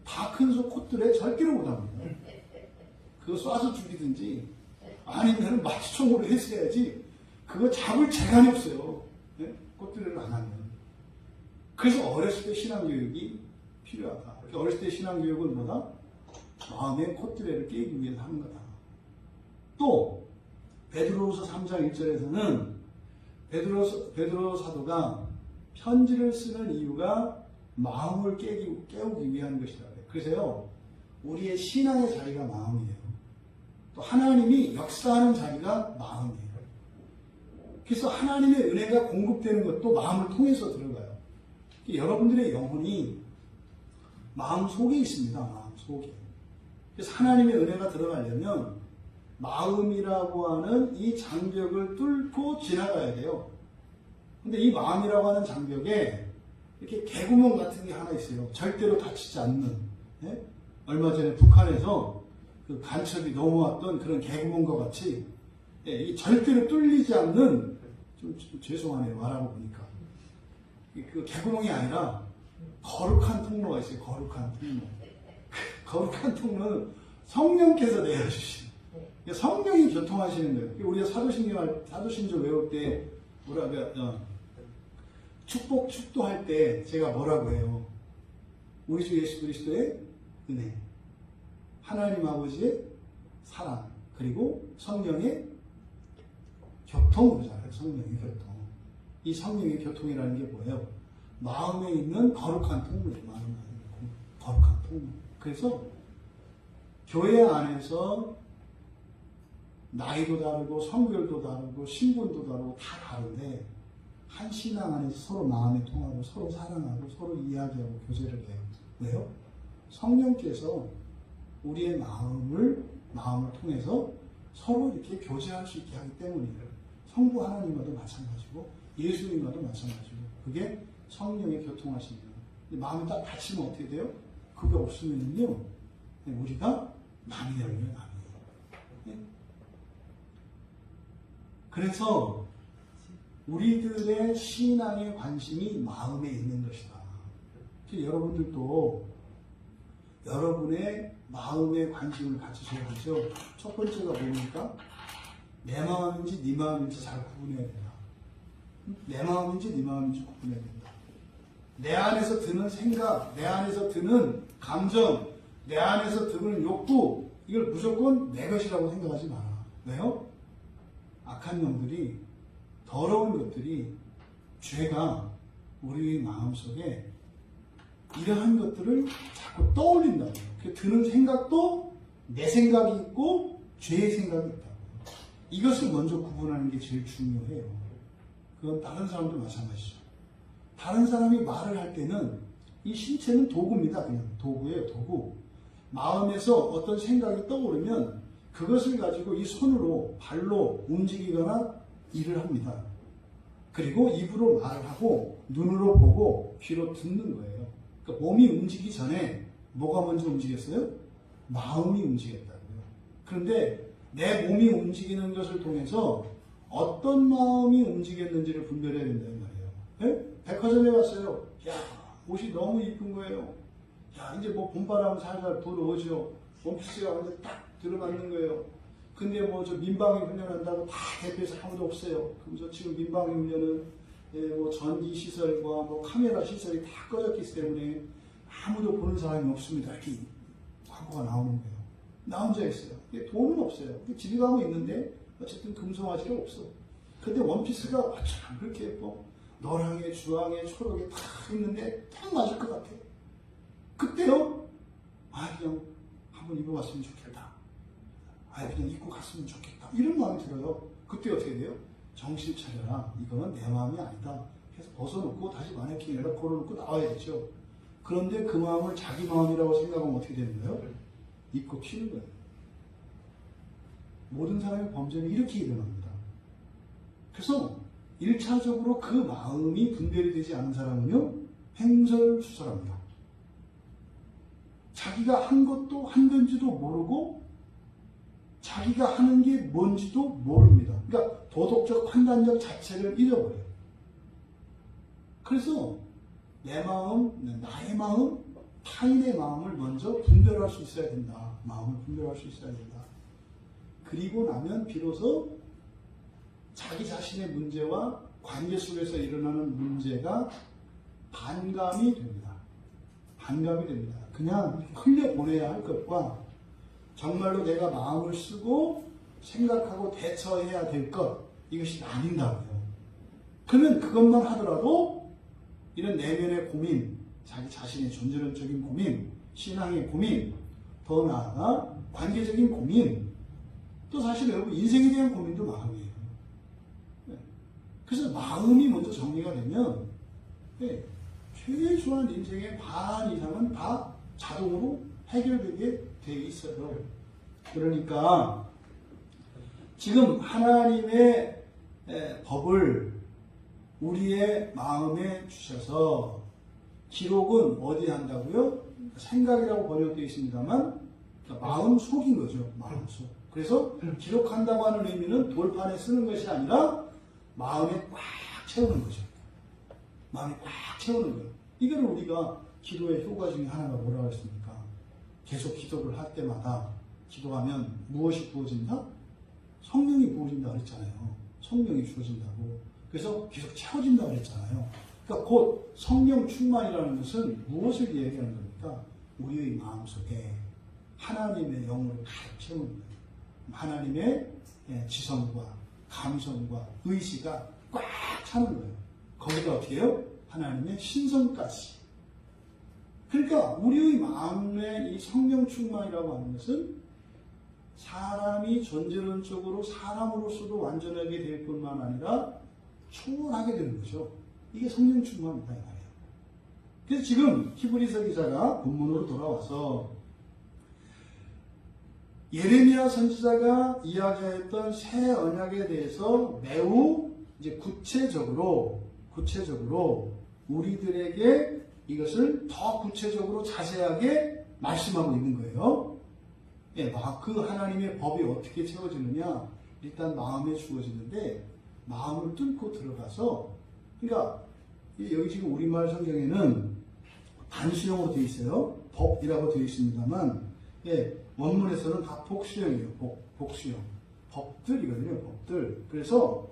다 큰 소 콧두레 절대로 못합니다. 그거 쏴서 죽이든지 아니면 마취총으로 했어야지 그거 잡을 재간이 없어요. 네? 콧두레를 안 하면. 그래서 어렸을 때 신앙교육이 필요하다. 어렸을 때 신앙교육은 뭐다? 마음의 콧두레를 깨기 위해서 하는 거다. 또 베드로후서 3장 1절에서는 베드로 사도가 편지를 쓰는 이유가 마음을 깨우기 위한 것이다. 그래서요, 우리의 신앙의 자리가 마음이에요. 또 하나님이 역사하는 자리가 마음이에요. 그래서 하나님의 은혜가 공급되는 것도 마음을 통해서 들어가요. 여러분들의 영혼이 마음 속에 있습니다. 마음 속에. 그래서 하나님의 은혜가 들어가려면 마음이라고 하는 이 장벽을 뚫고 지나가야 돼요. 근데 이 마음이라고 하는 장벽에 이렇게 개구멍 같은 게 하나 있어요. 절대로 닫히지 않는. 예? 얼마 전에 북한에서 그 간첩이 넘어왔던 그런 개구멍과 같이, 이 절대로 뚫리지 않는, 좀 죄송하네요. 말하고 보니까. 그 개구멍이 아니라 거룩한 통로가 있어요. 거룩한 통로. 거룩한 통로는 성령께서 내어주신. 성령이 교통하시는 거예요. 우리가 사도신경 외울 때 축도할 때 제가 뭐라고 해요? 우리 주 예수 그리스도의 은혜, 하나님 아버지의 사랑, 그리고 성령의 교통 그러잖아요. 성령의 교통. 이 성령의 교통이라는 게 뭐예요? 마음에 있는 거룩한 통로예요. 마음에 있는 거룩한 통로. 그래서 교회 안에서 나이도 다르고 성별도 다르고 신분도 다르고 다 다른데 한 신앙 안에서 서로 마음이 통하고 서로 사랑하고 서로 이야기하고 교제를 해요. 왜요? 성령께서 우리의 마음을 통해서 서로 이렇게 교제할 수 있게 하기 때문이에요. 성부 하나님과도 마찬가지고 예수님과도 마찬가지고 그게 성령의 교통하시는 거예요. 마음이 딱 닫히면 어떻게 돼요? 그게 없으면요 우리가 남이에요. 그래서 우리들의 신앙의 관심이 마음에 있는 것이다. 여러분들도 여러분의 마음에 관심을 가지셔야 되죠. 첫 번째가 뭡니까? 내 마음인지 네 마음인지 잘 구분해야 된다. 내 마음인지 네 마음인지 구분해야 된다. 내 안에서 드는 생각, 내 안에서 드는 감정, 내 안에서 드는 욕구, 이걸 무조건 내 것이라고 생각하지 마라. 왜요? 악한 영들이, 더러운 것들이, 죄가 우리 마음속에 이러한 것들을 자꾸 떠올린다고요. 드는 생각도 내 생각이 있고 죄의 생각이 있다고. 이것을 먼저 구분하는 게 제일 중요해요. 그건 다른 사람도 마찬가지죠. 다른 사람이 말을 할 때는 이 신체는 도구입니다. 그냥 도구예요. 도구. 마음에서 어떤 생각이 떠오르면 그것을 가지고 이 손으로 발로 움직이거나 일을 합니다. 그리고 입으로 말을 하고 눈으로 보고 귀로 듣는 거예요. 그러니까 몸이 움직이기 전에 뭐가 먼저 움직였어요? 마음이 움직였다고요. 그런데 내 몸이 움직이는 것을 통해서 어떤 마음이 움직였는지를 분별해야 된다는 말이에요. 네? 백화점에 갔어요. 야, 옷이 너무 이쁜 거예요. 야, 이제 뭐 봄바람 살살 불어오죠. 원피스가 완전 딱 들어맞는 거예요. 근데 뭐 저 민방위 훈련한다고 다 대표에서 아무도 없어요. 그래서 지금 민방위 훈련은 뭐 전기 시설과 뭐 카메라 시설이 다 꺼졌기 때문에 아무도 보는 사람이 없습니다. 이렇게 광고가 나오는 거예요. 나 혼자 있어요. 돈은 없어요. 집에 가고 있는데 어쨌든 금송아지가 없어. 근데 원피스가 참 그렇게 예뻐. 노랑에 주황에 초록에 다 있는데 딱 맞을 것 같아. 그때요? 그냥 한번 입어봤으면 좋겠다. 그냥 입고 갔으면 좋겠다. 이런 마음이 들어요. 그때 어떻게 돼요? 정신 차려라. 이거는 내 마음이 아니다. 해서 벗어놓고 다시 마네킹에다 걸어놓고 나와야 되죠. 그런데 그 마음을 자기 마음이라고 생각하면 어떻게 되는 거예요? 입고 튀는 거예요. 모든 사람의 범죄는 이렇게 일어납니다. 그래서 1차적으로 그 마음이 분별이 되지 않은 사람은요, 횡설수설합니다. 자기가 한 것도 한 건지도 모르고 자기가 하는 게 뭔지도 모릅니다. 그러니까 도덕적 판단력 자체를 잃어버려요. 그래서 내 마음, 나의 마음, 타인의 마음을 먼저 분별할 수 있어야 된다. 마음을 분별할 수 있어야 된다. 그리고 나면 비로소 자기 자신의 문제와 관계 속에서 일어나는 문제가 반감이 됩니다. 반감이 됩니다. 그냥 흘려보내야 할 것과 정말로 내가 마음을 쓰고 생각하고 대처해야 될 것, 이것이 나뉜다고요. 그러면 그것만 하더라도 이런 내면의 고민, 자기 자신의 존재론적인 고민, 신앙의 고민, 더 나아가 관계적인 고민, 또 사실 여러분 인생에 대한 고민도 마음이에요. 그래서 마음이 먼저 정리가 되면 최소한 인생의 반 이상은 다 자동으로 해결되게 돼 있어요. 그러니까 지금 하나님의 법을 우리의 마음에 주셔서 기록은 어디 한다고요? 생각이라고 번역되어 있습니다만 마음 속인 거죠. 마음 속. 그래서 기록한다고 하는 의미는 돌판에 쓰는 것이 아니라 마음에 꽉 채우는 거죠. 마음에 꽉 채우는 거예요. 이걸 우리가 기도의 효과 중에 하나가 뭐라고 했습니까? 계속 기도를 할 때마다 기도하면 무엇이 부어진다? 성령이 부어진다 그랬잖아요. 성령이 주어진다고. 그래서 계속 채워진다고 그랬잖아요. 그러니까 곧 성령 충만이라는 것은 무엇을 얘기하는 겁니까? 우리의 마음속에 하나님의 영을 가득 채우는 거예요. 하나님의 지성과 감성과 의지가 꽉 차는 거예요. 거기다 어떻게 해요? 하나님의 신성까지. 그러니까 우리의 마음의 이 성령 충만이라고 하는 것은 사람이 존재론적으로 사람으로서도 완전하게 될 뿐만 아니라 초월하게 되는 거죠. 이게 성령 충만이다 이 말이에요. 그래서 지금 히브리서 기자가 본문으로 돌아와서 예레미야 선지자가 이야기했던 새 언약에 대해서 매우 이제 구체적으로 우리들에게 이것을 더 구체적으로 자세하게 말씀하고 있는 거예요. 그 하나님의 법이 어떻게 채워지느냐? 일단 마음에 주어지는데 마음을 뚫고 들어가서, 그러니까 여기 지금 우리말 성경에는 단수형으로 되어 있어요. 법이라고 되어 있습니다만, 원문에서는 다 복수형이에요. 복수형. 법들이거든요. 법들. 그래서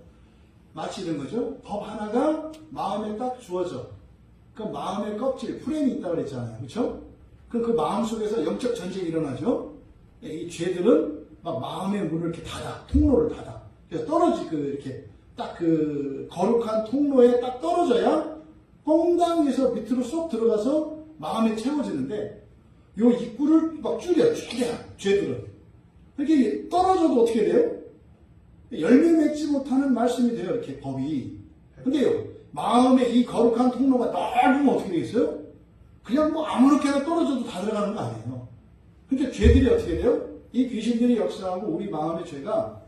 마치 이런 거죠. 법 하나가 마음에 딱 주어져. 그 마음의 껍질, 프레임이 있다고 그랬잖아요. 그렇죠? 그럼 그 마음 속에서 영적 전쟁이 일어나죠. 이 죄들은 막 마음의 문을 이렇게 닫아. 통로를 닫아. 그래서 이렇게 딱 그 거룩한 통로에 딱 떨어져야 뻥당해서 밑으로 쏙 들어가서 마음에 채워지는데, 요 입구를 막 줄여, 죄들은. 이렇게 떨어져도 어떻게 돼요? 열매 맺지 못하는 말씀이 돼요, 이렇게 법이. 근데요, 마음에 이 거룩한 통로가 넓으면 어떻게 되겠어요? 그냥 뭐 아무렇게나 떨어져도 다 들어가는 거 아니에요. 근데 죄들이 어떻게 돼요? 이 귀신들이 역사하고 우리 마음의 죄가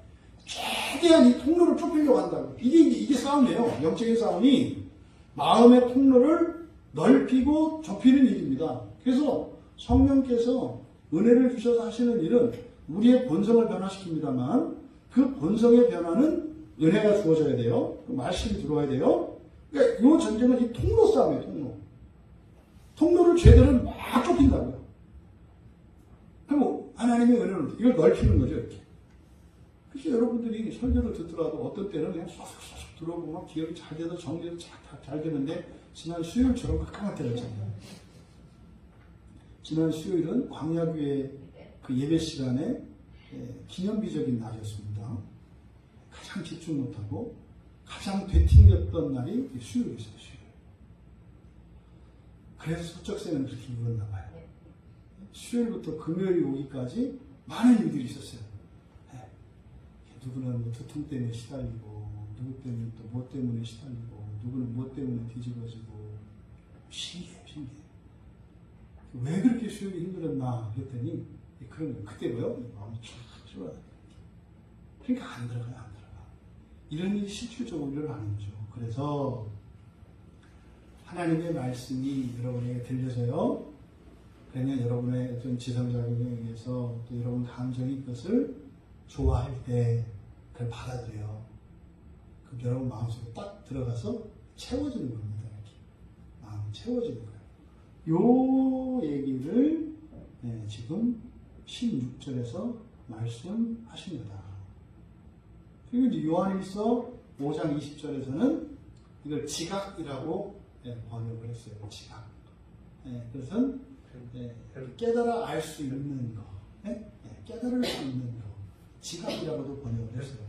최대한 이 통로를 좁히려고 한다고. 이게 싸움이에요. 영적인 싸움이 마음의 통로를 넓히고 좁히는 일입니다. 그래서 성령께서 은혜를 주셔서 하시는 일은 우리의 본성을 변화시킵니다만 그 본성의 변화는 은혜가 주어져야 돼요. 말씀이 들어와야 돼요. 그러니까 이 전쟁은 이 통로 싸움이에요. 통로를 죄들은 막 좁힌다고요. 그럼 하나님의 은혜는 이걸 넓히는 거죠. 이렇게. 그래서 여러분들이 설교를 듣더라도 어떤 때는 그냥 쏙쏙쏙 들어오고 막 기억이 잘 돼서 정리도 잘 되는데, 지난 수요일처럼 깜깜한 때가 있잖아요. 지난 수요일은 광야교회 그 예배 시간에 기념비적인 날이었습니다. 가장 집중 못하고 가장 되튕겼던 날이 수요일이었어요. 수요일. 그래서 서적새는 그렇게 입었나 봐요. 수요일부터 금요일 오기까지 많은 일들이 있었어요. 누구는 뭐 두통 때문에 시달리고, 누구 때문에 또 뭐 때문에 시달리고, 누구는 뭐 때문에 뒤집어지고. 신기해요. 왜 그렇게 수요일이 힘들었나 그랬더니 그런 거예요. 그때 뭐요? 마음이 쫙 쫄아요. 그러니까 안 들어가. 이런 일이 실질적으로 일어나는 거죠. 그래서 하나님의 말씀이 여러분에게 들려져요. 그러면 여러분의 어떤 지성작용에 의해서 또 여러분 감정이 그것을 좋아할 때 그걸 받아들여요. 그럼 여러분 마음속에 딱 들어가서 채워지는 겁니다. 이렇게. 마음이 채워지는 거예요. 요 얘기를 지금 16절에서 말씀하십니다. 그리고 이제 요한일서 5장 20절에서는 이걸 지각이라고 번역을 했어요. 지각. 그것은 깨달아 알 수 있는 거, 깨달을 수 있는 거, 지각이라고도 번역을 했어요.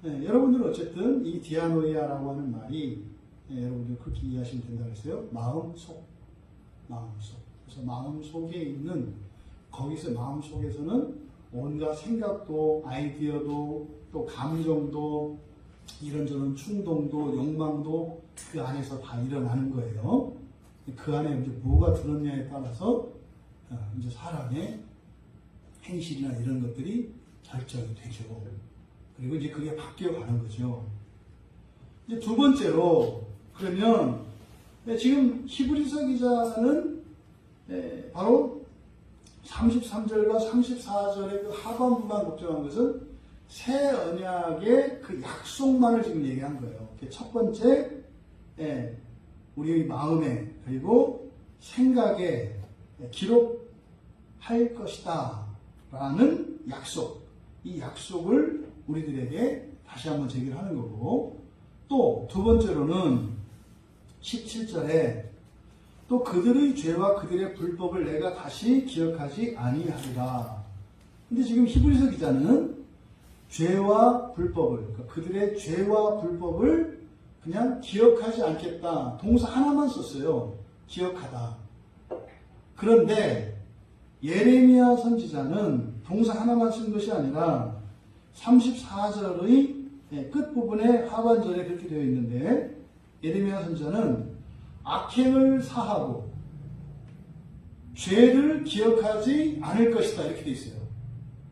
여러분들은 어쨌든 이 디아노이아라고 하는 말이 여러분들 그렇게 이해하시면 된다고 했어요. 마음속. 그래서 마음 속에 있는, 거기서 마음 속에서는 온갖 생각도, 아이디어도, 또 감정도, 이런저런 충동도, 욕망도 그 안에서 다 일어나는 거예요. 그 안에 이제 뭐가 들었냐에 따라서 이제 사람의 행실이나 이런 것들이 결정이 되죠. 그리고 이제 그게 바뀌어가는 거죠. 이제 두 번째로, 그러면 지금 히브리서 기자는 바로 33절과 34절의 그 하반부만 걱정한 것은 새 언약의 그 약속만을 지금 얘기한 거예요. 첫 번째, 우리의 마음에 그리고 생각에 기록할 것이다 라는 약속, 이 약속을 우리들에게 다시 한번 제기를 하는 거고, 또 두 번째로는 17절에 또 그들의 죄와 그들의 불법을 내가 다시 기억하지 아니하리라. 근데 지금 히브리서 기자는 죄와 불법을, 그러니까 그들의 죄와 불법을 그냥 기억하지 않겠다. 동사 하나만 썼어요. 기억하다. 그런데 예레미야 선지자는 동사 하나만 쓴 것이 아니라 34절의 끝부분에 하반절에 그렇게 되어 있는데, 예레미야 선지자는 악행을 사하고 죄를 기억하지 않을 것이다 이렇게 되어 있어요.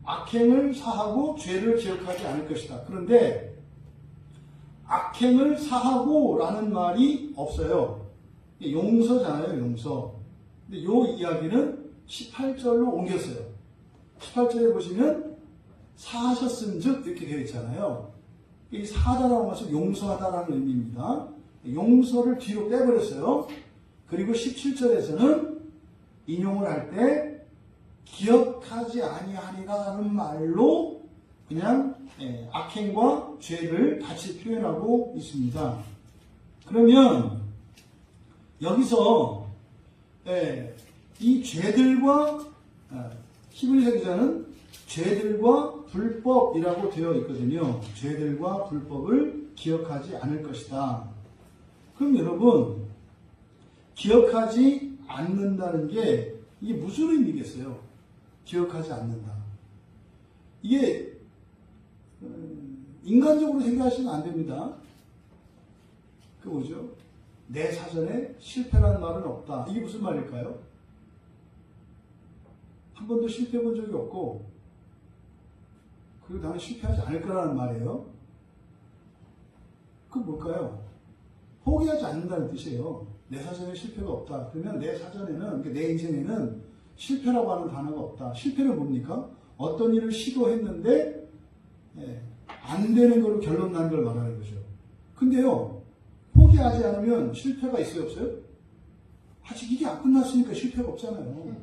악행을 사하고 죄를 기억하지 않을 것이다. 그런데 악행을 사하고 라는 말이 없어요. 용서잖아요, 용서. 근데 이 이야기는 18절로 옮겼어요. 18절에 보시면 사하셨은 즉 이렇게 되어 있잖아요. 이 사하다라는 것은 용서하다라는 의미입니다. 용서를 뒤로 빼버렸어요. 그리고 17절에서는 인용을 할 때 기억하지 아니하리라는 말로 그냥 악행과 죄를 같이 표현하고 있습니다. 그러면 여기서 이 죄들과 히브리서 기자는 죄들과 불법이라고 되어 있거든요. 죄들과 불법을 기억하지 않을 것이다. 그럼 여러분, 기억하지 않는다는 게 이게 무슨 의미겠어요? 기억하지 않는다. 이게 인간적으로 생각하시면 안 됩니다. 그 뭐죠? 내 사전에 실패라는 말은 없다. 이게 무슨 말일까요? 한 번도 실패해 본 적이 없고, 그리고 나는 실패하지 않을 거라는 말이에요. 그건 뭘까요? 포기하지 않는다는 뜻이에요. 내 사전에 실패가 없다. 그러면 내 사전에는, 그러니까 내 인생에는 실패라고 하는 단어가 없다. 실패는 뭡니까? 어떤 일을 시도했는데 안 되는 걸로 결론 난 걸 말하는 거죠. 근데요, 포기하지 않으면 실패가 있어요, 없어요? 아직 이게 안 끝났으니까 실패가 없잖아요.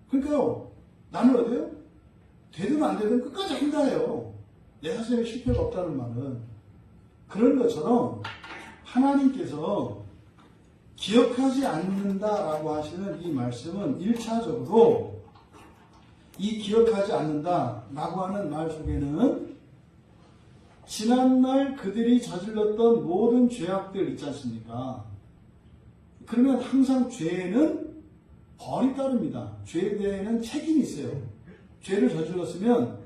그러니까요, 나는 어때요? 되든 안 되든 끝까지 한다예요. 내 사전에 실패가 없다는 말은. 그런 것처럼 하나님께서 기억하지 않는다라고 하시는 이 말씀은 1차적으로 이 기억하지 않는다라고 하는 말 속에는 지난날 그들이 저질렀던 모든 죄악들 있지 않습니까? 그러면 항상 죄에는 벌이 따릅니다. 죄에 대해서는 책임이 있어요. 죄를 저질렀으면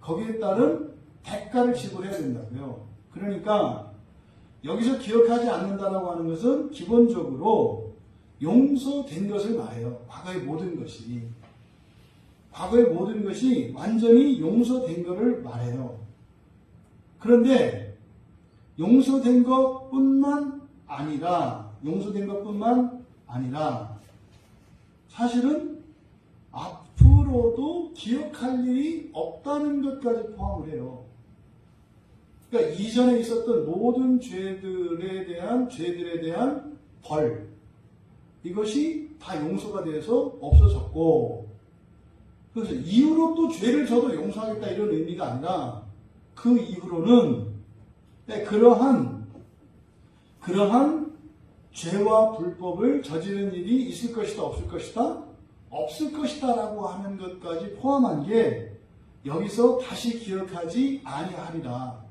거기에 따른 대가를 지불해야 된다고요. 그러니까 여기서 기억하지 않는다라고 하는 것은 기본적으로 용서된 것을 말해요. 과거의 모든 것이. 과거의 모든 것이 완전히 용서된 것을 말해요. 그런데 용서된 것뿐만 아니라 사실은 앞으로도 기억할 일이 없다는 것까지 포함을 해요. 그러니까 이전에 있었던 모든 죄들에 대한 벌, 이것이 다 용서가 돼서 없어졌고, 그래서 이후로 또 죄를 저도 용서하겠다 이런 의미가 아니라 그 이후로는 그러한 죄와 불법을 저지른 일이 있을 것이다, 없을 것이다? 없을 것이다 라고 하는 것까지 포함한 게 여기서 다시 기억하지 아니하리라.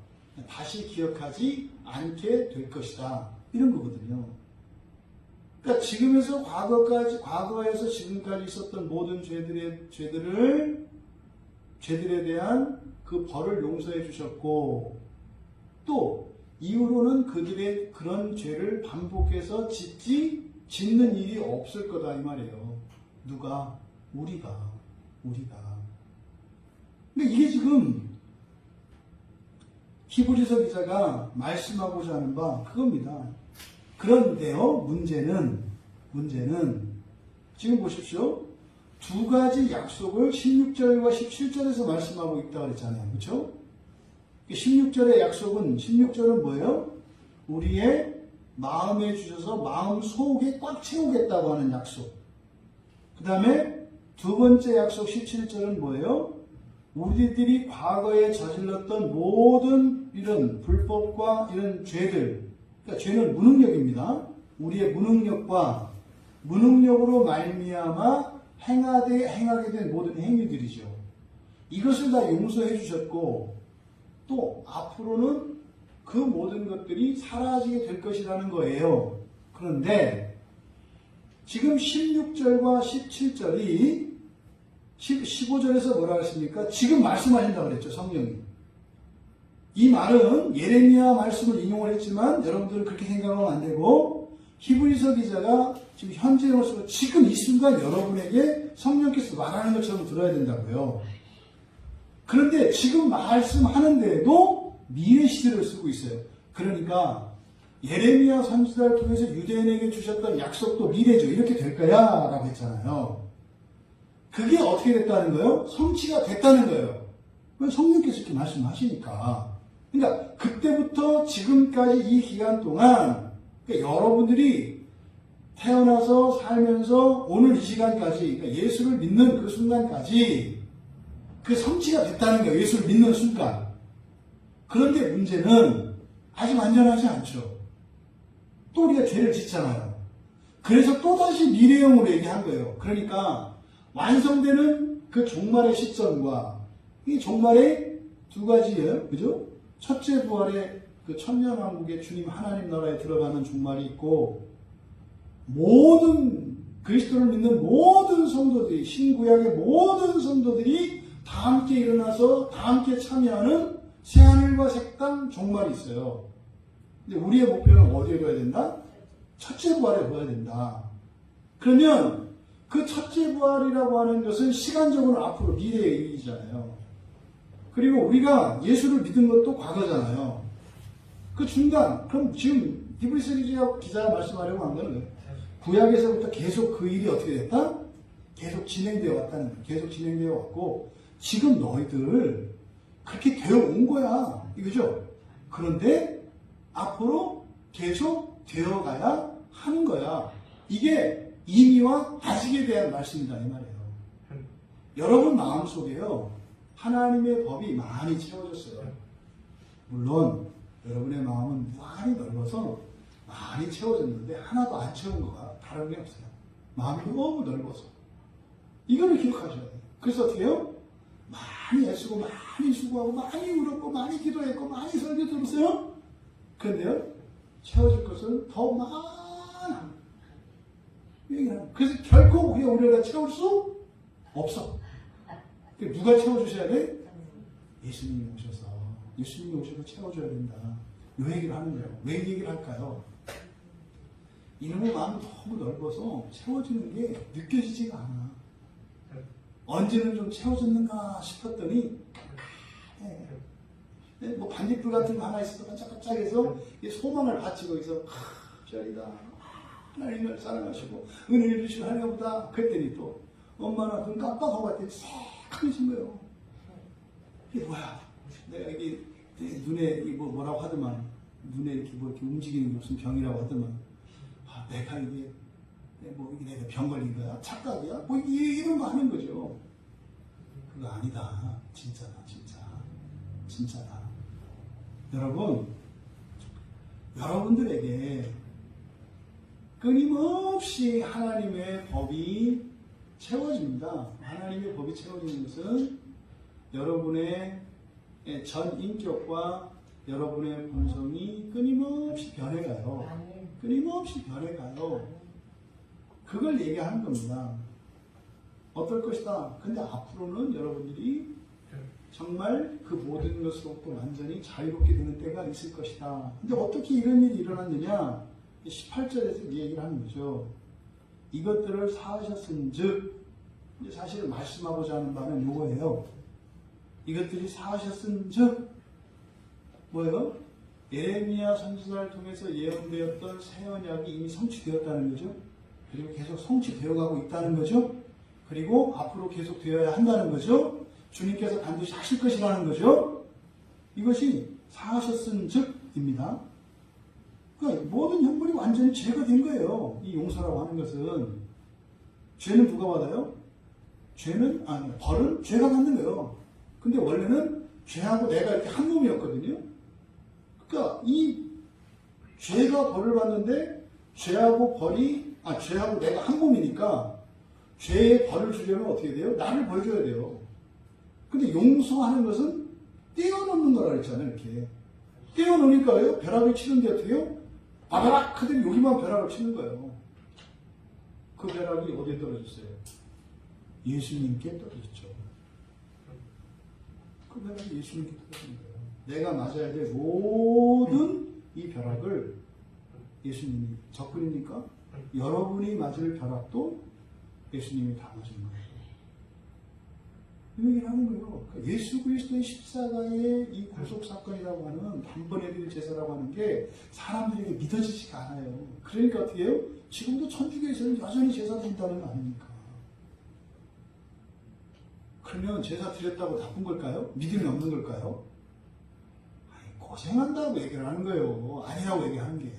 다시 기억하지 않게 될 것이다. 이런 거거든요. 그러니까 지금에서 과거에서 지금까지 있었던 모든 죄들에 대한 그 벌을 용서해 주셨고, 또 이후로는 그들의 그런 죄를 반복해서 짓는 일이 없을 거다 이 말이에요. 누가? 우리가. 근데 이게 지금 히브리서 기자가 말씀하고자 하는 바 그겁니다. 그런데요, 문제는 지금 보십시오. 두 가지 약속을 16절과 17절에서 말씀하고 있다고 그랬잖아요. 그렇죠? 16절의 약속은 16절은 뭐예요? 우리의 마음에 주셔서 마음 속에 꽉 채우겠다고 하는 약속. 그 다음에 두 번째 약속 17절은 뭐예요? 우리들이 과거에 저질렀던 모든 이런 불법과 이런 죄들, 그러니까 죄는 무능력입니다. 우리의 무능력으로 말미암아 행하게 된 모든 행위들이죠. 이것을 다 용서해 주셨고 또 앞으로는 그 모든 것들이 사라지게 될 것이라는 거예요. 그런데 지금 16절과 17절이 15절에서 뭐라 했습니까? 지금 말씀하신다고 그랬죠, 성령이. 이 말은 예레미야 말씀을 인용을 했지만 여러분들은 그렇게 생각하면 안 되고 히브리서 기자가 지금 현재로서 지금 이 순간 여러분에게 성령께서 말하는 것처럼 들어야 된다고요. 그런데 지금 말씀하는데도 미래 시제를 쓰고 있어요. 그러니까 예레미야 선지자를 통해서 유대인에게 주셨던 약속도 미래죠. 이렇게 될 거야 라고 했잖아요. 그게 어떻게 됐다는 거예요? 성취가 됐다는 거예요. 성령께서 이렇게 말씀하시니까. 그러니까 그때부터 지금까지 이 기간 동안 그러니까 여러분들이 태어나서 살면서 오늘 이 시간까지 그러니까 예수를 믿는 그 순간까지 그 성취가 됐다는 거예요. 예수를 믿는 순간. 그런데 문제는 아직 완전하지 않죠. 또 우리가 죄를 짓잖아요. 그래서 또다시 미래형으로 얘기한 거예요. 그러니까 완성되는 그 종말의 시점과 이 종말의 두 가지예요. 그죠? 첫째 부활의 그 천년왕국의 주님 하나님 나라에 들어가는 종말이 있고 모든 그리스도를 믿는 모든 성도들이 신구약의 모든 성도들이 다 함께 일어나서 다 함께 참여하는 새하늘과 새 땅 종말이 있어요. 근데 우리의 목표는 어디에 둬야 된다? 첫째 부활에 둬야 된다. 그러면 그 첫째 부활이라고 하는 것은 시간적으로 앞으로 미래의 일이잖아요. 그리고 우리가 예수를 믿은 것도 과거잖아요. 그 중간, 그럼 지금 히브리서 기자가 말씀하려고 한 거는 구약에서부터 계속 그 일이 어떻게 됐다? 계속 진행되어 왔다는 거예요. 계속 진행되어 왔고 지금 너희들 그렇게 되어 온 거야. 이거죠? 그런데 앞으로 계속 되어 가야 하는 거야. 이게 이미와 아직에 대한 말씀이다 이 말이에요. 여러분 마음속에요. 하나님의 법이 많이 채워졌어요. 물론 여러분의 마음은 무한히 넓어서 많이 채워졌는데 하나도 안 채운 거가 다른 게 없어요. 마음이 너무 넓어서. 이거를 기억하셔야 돼요. 그래서 어떻게 해요? 많이 애쓰고 많이 수고하고 많이 울었고 많이 기도했고 많이 설교 들었어요. 그런데요. 채워질 것은 더 많아. 그래서 결코 우리가 채울 수 없어. 누가 채워주셔야 돼? 예수님이 오셔서 채워줘야 된다. 이 얘기를 하는 거예요. 왜 이 얘기를 할까요? 이놈의 마음이 너무 넓어서 채워지는 게 느껴지지가 않아. 언제는 좀 채워졌는가 싶었더니 뭐 반딧불 같은 거 하나 있어서 반짝반짝해서 소망을 바치고 있어. 별이다. 하나님을 사랑하시고 은혜를 주시고 하나님 보다. 그랬더니 또 엄마나 눈 깜빡하고 봤더니 새카매진 거예요. 이게 뭐야? 내가 이게 눈에 뭐라고 하더만 눈에 이렇게 이렇게 움직이는 게 무슨 병이라고 하더만 내가 이게 내가 병 걸린 거야? 착각이야? 이런 거 하는 거죠. 그거 아니다. 진짜다. 진짜다. 여러분들에게 끊임없이 하나님의 법이 채워집니다. 하나님의 법이 채워지는 것은 여러분의 전 인격과 여러분의 본성이 끊임없이 변해가요. 끊임없이 변해가요. 그걸 얘기하는 겁니다. 어떨 것이다. 근데 앞으로는 여러분들이 정말 그 모든 것으로부터 완전히 자유롭게 되는 때가 있을 것이다. 근데 어떻게 이런 일이 일어났느냐? 18절에서 이 얘기를 하는 거죠. 이것들을 사하셨은 즉, 사실 말씀하고자 하는 바는 이거예요. 이것들이 사하셨은 즉, 뭐예요? 예레미야 선지자를 통해서 예언되었던 새 언약이 이미 성취되었다는 거죠. 그리고 계속 성취되어가고 있다는 거죠. 그리고 앞으로 계속 되어야 한다는 거죠. 주님께서 반드시 하실 것이라는 거죠. 이것이 사하셨은 즉입니다. 그러니까 모든 형벌이 완전히 제거된 거예요. 이 용서라고 하는 것은. 죄는 누가 받아요? 벌은 죄가 받는 거예요. 근데 원래는 죄하고 내가 이렇게 한 몸이었거든요. 그러니까 이 죄가 벌을 받는데 죄하고 내가 한 몸이니까 죄의 벌을 주려면 어떻게 돼요? 나를 벌 줘야 돼요. 근데 용서하는 것은 떼어놓는 거라 그랬잖아요. 이렇게 떼어놓으니까요. 벼락을 치는데 어떻게 해요? 바바락 하더니 여기만 벼락을 치는 거예요. 그 벼락이 어디에 떨어졌어요? 예수님께 떨어졌죠. 그 벼락이 예수님께 떨어진 거예요. 내가 맞아야 될 모든 이 벼락을 예수님이 적그리니까 여러분이 맞을 벼락도 예수님이 다 맞은 거예요. 이 얘기를 하는 거예요. 예수 그리스도의 십자가의 이 구속 사건이라고 하는 단번에 드릴 제사라고 하는 게 사람들에게 믿어지지가 않아요. 그러니까 어떻게 해요? 지금도 천주교에서는 여전히 제사 드린다는 거 아닙니까? 그러면 제사 드렸다고 나쁜 걸까요? 믿음이 없는 걸까요? 아니, 고생한다고 얘기를 하는 거예요. 아니라고 얘기하는 게.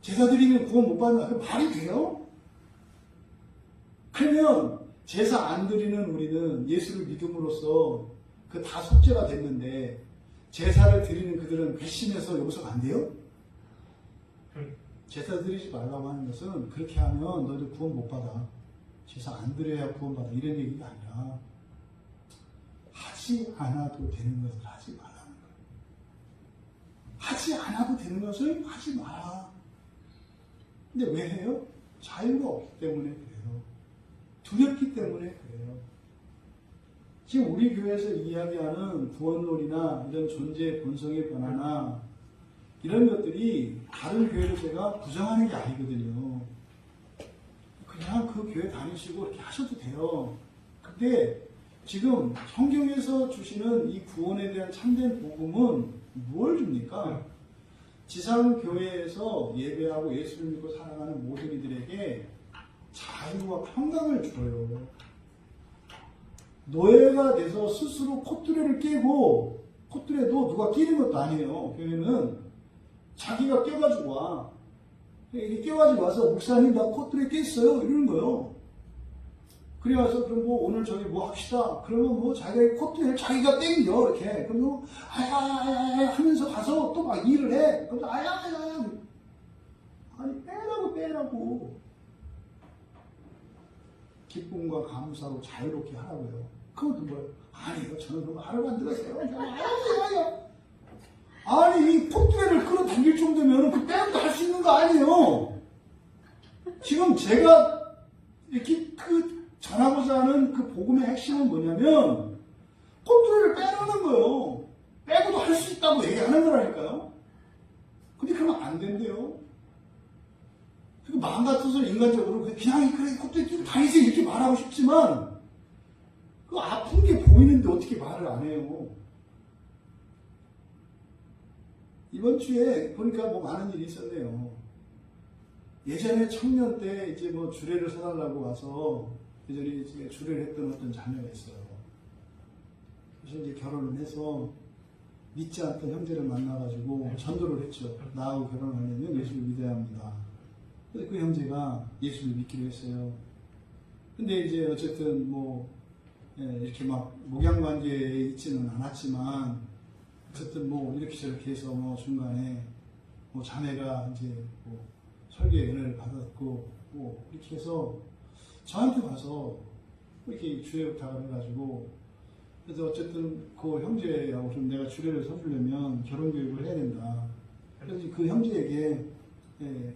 제사 드리면 구원 못 받는다. 그 말이 돼요? 그러면 제사 안 드리는 우리는 예수를 믿음으로써 그 다 속죄가 됐는데 제사를 드리는 그들은 배신해서 용서가 안 돼요? 제사 드리지 말라고 하는 것은 그렇게 하면 너희들 구원 못 받아. 제사 안 드려야 구원 받아. 이런 얘기가 아니라 하지 않아도 되는 것을 하지 말라는 거예요. 하지 않아도 되는 것을 하지 마라. 근데 왜 해요? 자유가 없기 때문에 그래요. 두렵기 때문에 그래요. 지금 우리 교회에서 이야기하는 구원론이나 이런 존재의 본성의 변화나 이런 것들이 다른 교회를 제가 부정하는 게 아니거든요. 그냥 그 교회 다니시고 이렇게 하셔도 돼요. 근데 지금 성경에서 주시는 이 구원에 대한 참된 복음은 뭘 줍니까? 지상교회에서 예배하고 예수를 믿고 살아가는 모든 이들에게 자유와 평강을 줘요. 노예가 돼서 스스로 콧뚜레를 깨고, 콧뚜레도 누가 끼는 것도 아니에요. 교회는 자기가 껴가지고 와. 이렇게 껴가지고 와서 목사님 나 콧뚜레 깼어요. 이러는 거예요. 그래서 그럼 뭐 오늘 저기 뭐 합시다. 그러면 뭐 자기가 콧뚜레를 자기가 땡겨 이렇게. 그럼 뭐 아야야야 하면서 가서 또 막 일을 해. 그럼 아야야야 아니 빼라고. 기쁨과 감사로 자유롭게 하라고요. 그것도 뭐예요? 아니요, 저는 그거 하루 안 들었어요. 아니, 이 콧대를 끌어당길 정도면 그 빼도 할 수 있는 거 아니에요? 지금 제가 이렇게 전하고자 하는 그 복음의 핵심은 뭐냐면, 콧대를 빼라는 거예요. 빼고도 할 수 있다고 얘기하는 거라니까요. 근데 그러면 안 된대요. 마음 같아서 인간적으로 그냥 그래 콧대 끼고 다니세요 이렇게 말하고 싶지만 그 아픈 게 보이는데 어떻게 말을 안 해요. 이번 주에 보니까 뭐 많은 일이 있었네요. 예전에 청년 때 이제 뭐 주례를 서달라고 와서 예전에 이제 주례를 했던 어떤 자녀가 있어요. 그래서 이제 결혼을 해서 믿지 않던 형제를 만나가지고 전도를 했죠. 나하고 결혼하려면 예수를 믿어야 합니다. 그 형제가 예수를 믿기로 했어요. 근데 이제 어쨌든 뭐 이렇게 막 목양관계에 있지는 않았지만 어쨌든 뭐 이렇게 저렇게 해서 뭐 중간에 뭐 자매가 이제 뭐 설교의 은혜를 받았고 뭐 이렇게 해서 저한테 와서 이렇게 주례 부탁을 해가지고 그래서 어쨌든 그 형제하고 좀 내가 주례를 서주려면 결혼 교육을 해야 된다. 그래서 그 형제에게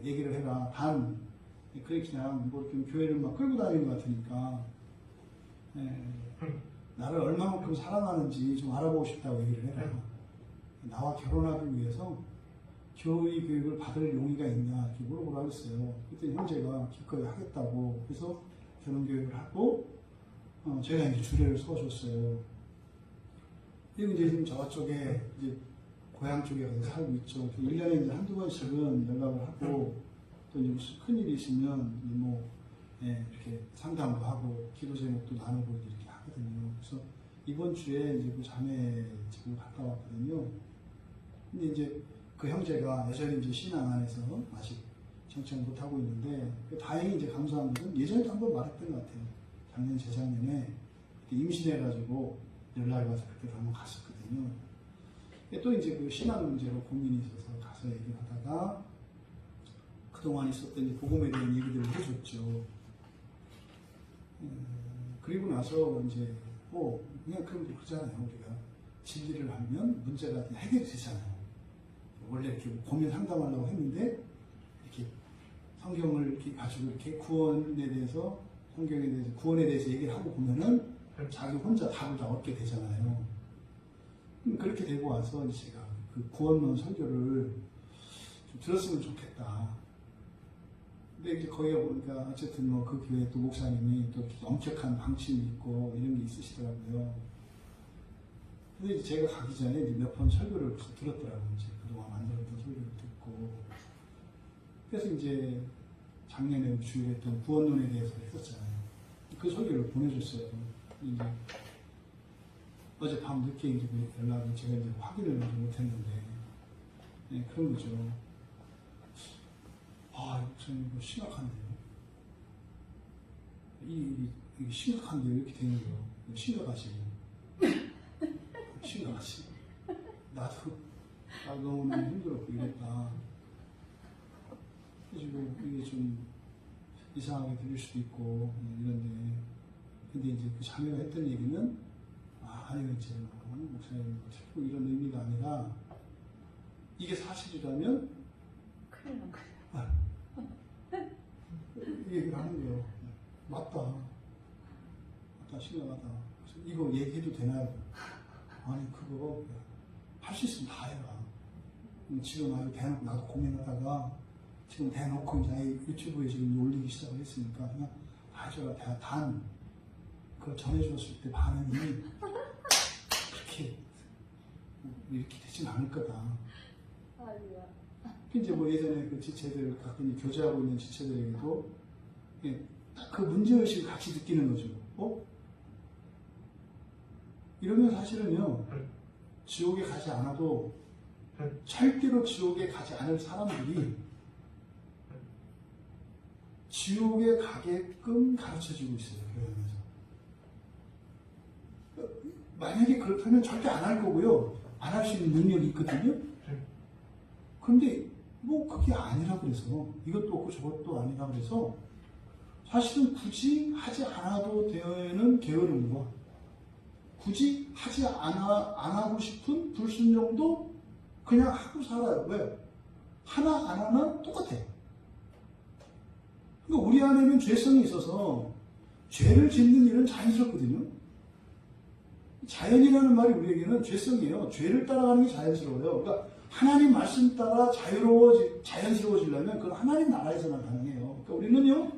얘기를 해라. 그래 그냥 뭐 좀 교회를 막 끌고 다니는 것 같으니까 나를 얼마만큼 사랑하는지 좀 알아보고 싶다고 얘기를 해라. 나와 결혼하기 위해서 교의 교육을 받을 용의가 있냐 이렇게 물어보라고 했어요. 그때 형제가 기꺼이 하겠다고 그래서 결혼 교육을 하고 제가 이제 주례를 서줬어요. 그리고 이제 지금 저쪽에 이제 고향 쪽에 가서 살고 있죠. 1년에 이제 한두 번씩은 연락을 하고, 또 이제 무슨 큰일이 있으면, 뭐, 이렇게 상담도 하고, 기도 제목도 나누고 이렇게 하거든요. 그래서 이번 주에 이제 그 자매 집을 갔다 왔거든요. 근데 이제 그 형제가 여전히 이제 신앙 안에서 아직 정착 못하고 있는데, 다행히 이제 감사한 것은 예전에도 한번 말했던 것 같아요. 작년, 재작년에 임신해가지고 연락이 와서 그때도 한번 갔었거든요. 또 이제 그 신앙 문제로 고민이 있어서 가서 얘기를 하다가 그동안 있었던 이제 복음에 대한 얘기들을 해줬죠. 그리고 나서 이제 그냥 그럼 그러잖아요. 우리가 진리를 하면 문제가 해결이 되잖아요. 원래 이렇게 고민 상담하려고 했는데 이렇게 성경을 이렇게 가지고 이렇게 구원에 대해서 구원에 대해서 얘기를 하고 보면은 자기 혼자 답을 다 얻게 되잖아요. 그렇게 되고 와서 제가 그 구원론 설교를 좀 들었으면 좋겠다. 근데 이제 거기가 보니까 어쨌든 뭐 그 교회 또 목사님이 또 엄격한 방침이 있고 이런 게 있으시더라고요. 근데 이제 제가 가기 전에 이제 몇 번 설교를 들었더라고요. 이제 그동안 만들었던 설교를 듣고. 그래서 이제 작년에 주일에 했던 구원론에 대해서 했었잖아요. 그 설교를 보내줬어요. 이제 어젯밤 늦게 이제 연락을 제가 이제 확인을 못했는데, 네, 그런 거죠. 저는 이거 심각한데요. 이게 심각한데요. 이렇게 되는 거예요. 심각하지. 심각하지. 나도 너무 힘들었고 이랬다. 그래서 이게 좀 이상하게 들릴 수도 있고 이런데, 근데 이제 그 자매가 했던 얘기는 아니면 이제 목사님 자꾸 이런 의미가 아니라 이게 사실이라면 큰일 난 거예요. 이 얘기를 하는 거예요. 맞다, 심각하다. 그래서 이거 얘기해도 되나요? 아니, 그거 할 수 있으면 다 해라. 지금 아주 대놓고 나도 고민하다가 지금 대놓고 이제 유튜브에 지금 올리기 시작을 했으니까 그냥 다 해줘라. 단 그걸 전해줬을 때 반응이 이렇게 되진 않을 거다. 아니야. 이제 뭐 예전에 그 지체들 가끔 교제하고 있는 지체들에게도 딱 그 문제의식을 같이 느끼는 거죠. 이러면 사실은요, 지옥에 가지 않아도 절대로 지옥에 가지 않을 사람들이 지옥에 가게끔 가르쳐지고 있어요. 그러면서 만약에 그렇다면 절대 안 할 거고요. 안 할 수 있는 능력이 있거든요. 그런데 뭐 그게 아니라 그래서 이것도 없고 저것도 아니라 그래서 사실은 굳이 하지 않아도 되는 게으름과 굳이 안 하고 싶은 불순종도 그냥 하고 살아요. 왜? 하나 안 하나 똑같아. 그러니까 우리 안에는 죄성이 있어서 죄를 짓는 일은 자연스럽거든요. 자연이라는 말이 우리에게는 죄성이에요. 죄를 따라가는 게 자연스러워요. 그러니까 하나님 말씀 따라 자연스러워지려면 그건 하나님 나라에서만 가능해요. 그러니까 우리는요,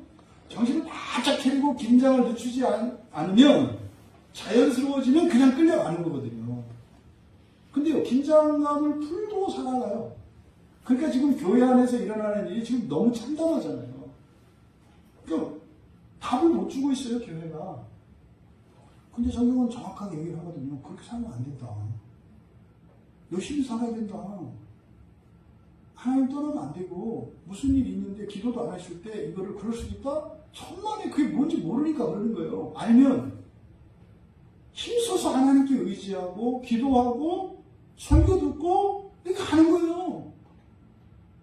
정신을 바짝 차리고 긴장을 늦추지 않으면 자연스러워지면 그냥 끌려가는 거거든요. 근데요, 긴장감을 풀고 살아가요. 그러니까 지금 교회 안에서 일어나는 일이 지금 너무 참담하잖아요. 그러니까 답을 못 주고 있어요, 교회가. 근데 성경은 정확하게 얘기를 하거든요. 그렇게 살면 안 된다. 열심히 살아야 된다. 하나님 떠나면 안 되고, 무슨 일이 있는데 기도도 안 했을 때 이거를 그럴 수 있다? 천만에 그게 뭔지 모르니까 그러는 거예요. 알면 힘써서 하나님께 의지하고 기도하고 설교 듣고 이렇게 가는 거예요.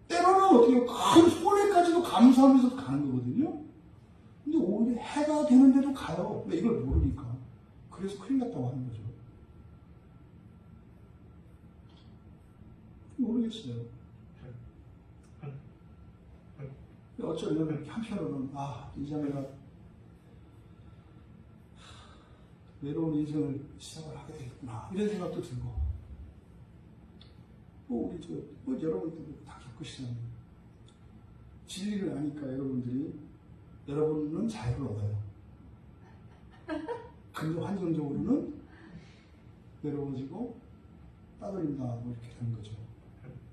때로는 어떻게 큰 손해까지도 감수하면서 가는 거거든요. 근데 오히려 해가 되는데도 가요. 왜? 이걸 모르니까. 그래서 큰일 났다고 하는 거죠. 모르겠어요. 어쩌면 한편으로는 이 자매가 외로운 인생을 시작을 하게 되겠구나 이런 생각도 들고, 우리 여러분들도 다 겪으시잖아요. 진리를 아니까 여러분은 자유를 얻어요. 근데 환경적으로는 외로워지고 따돌림다 이렇게 되는 거죠.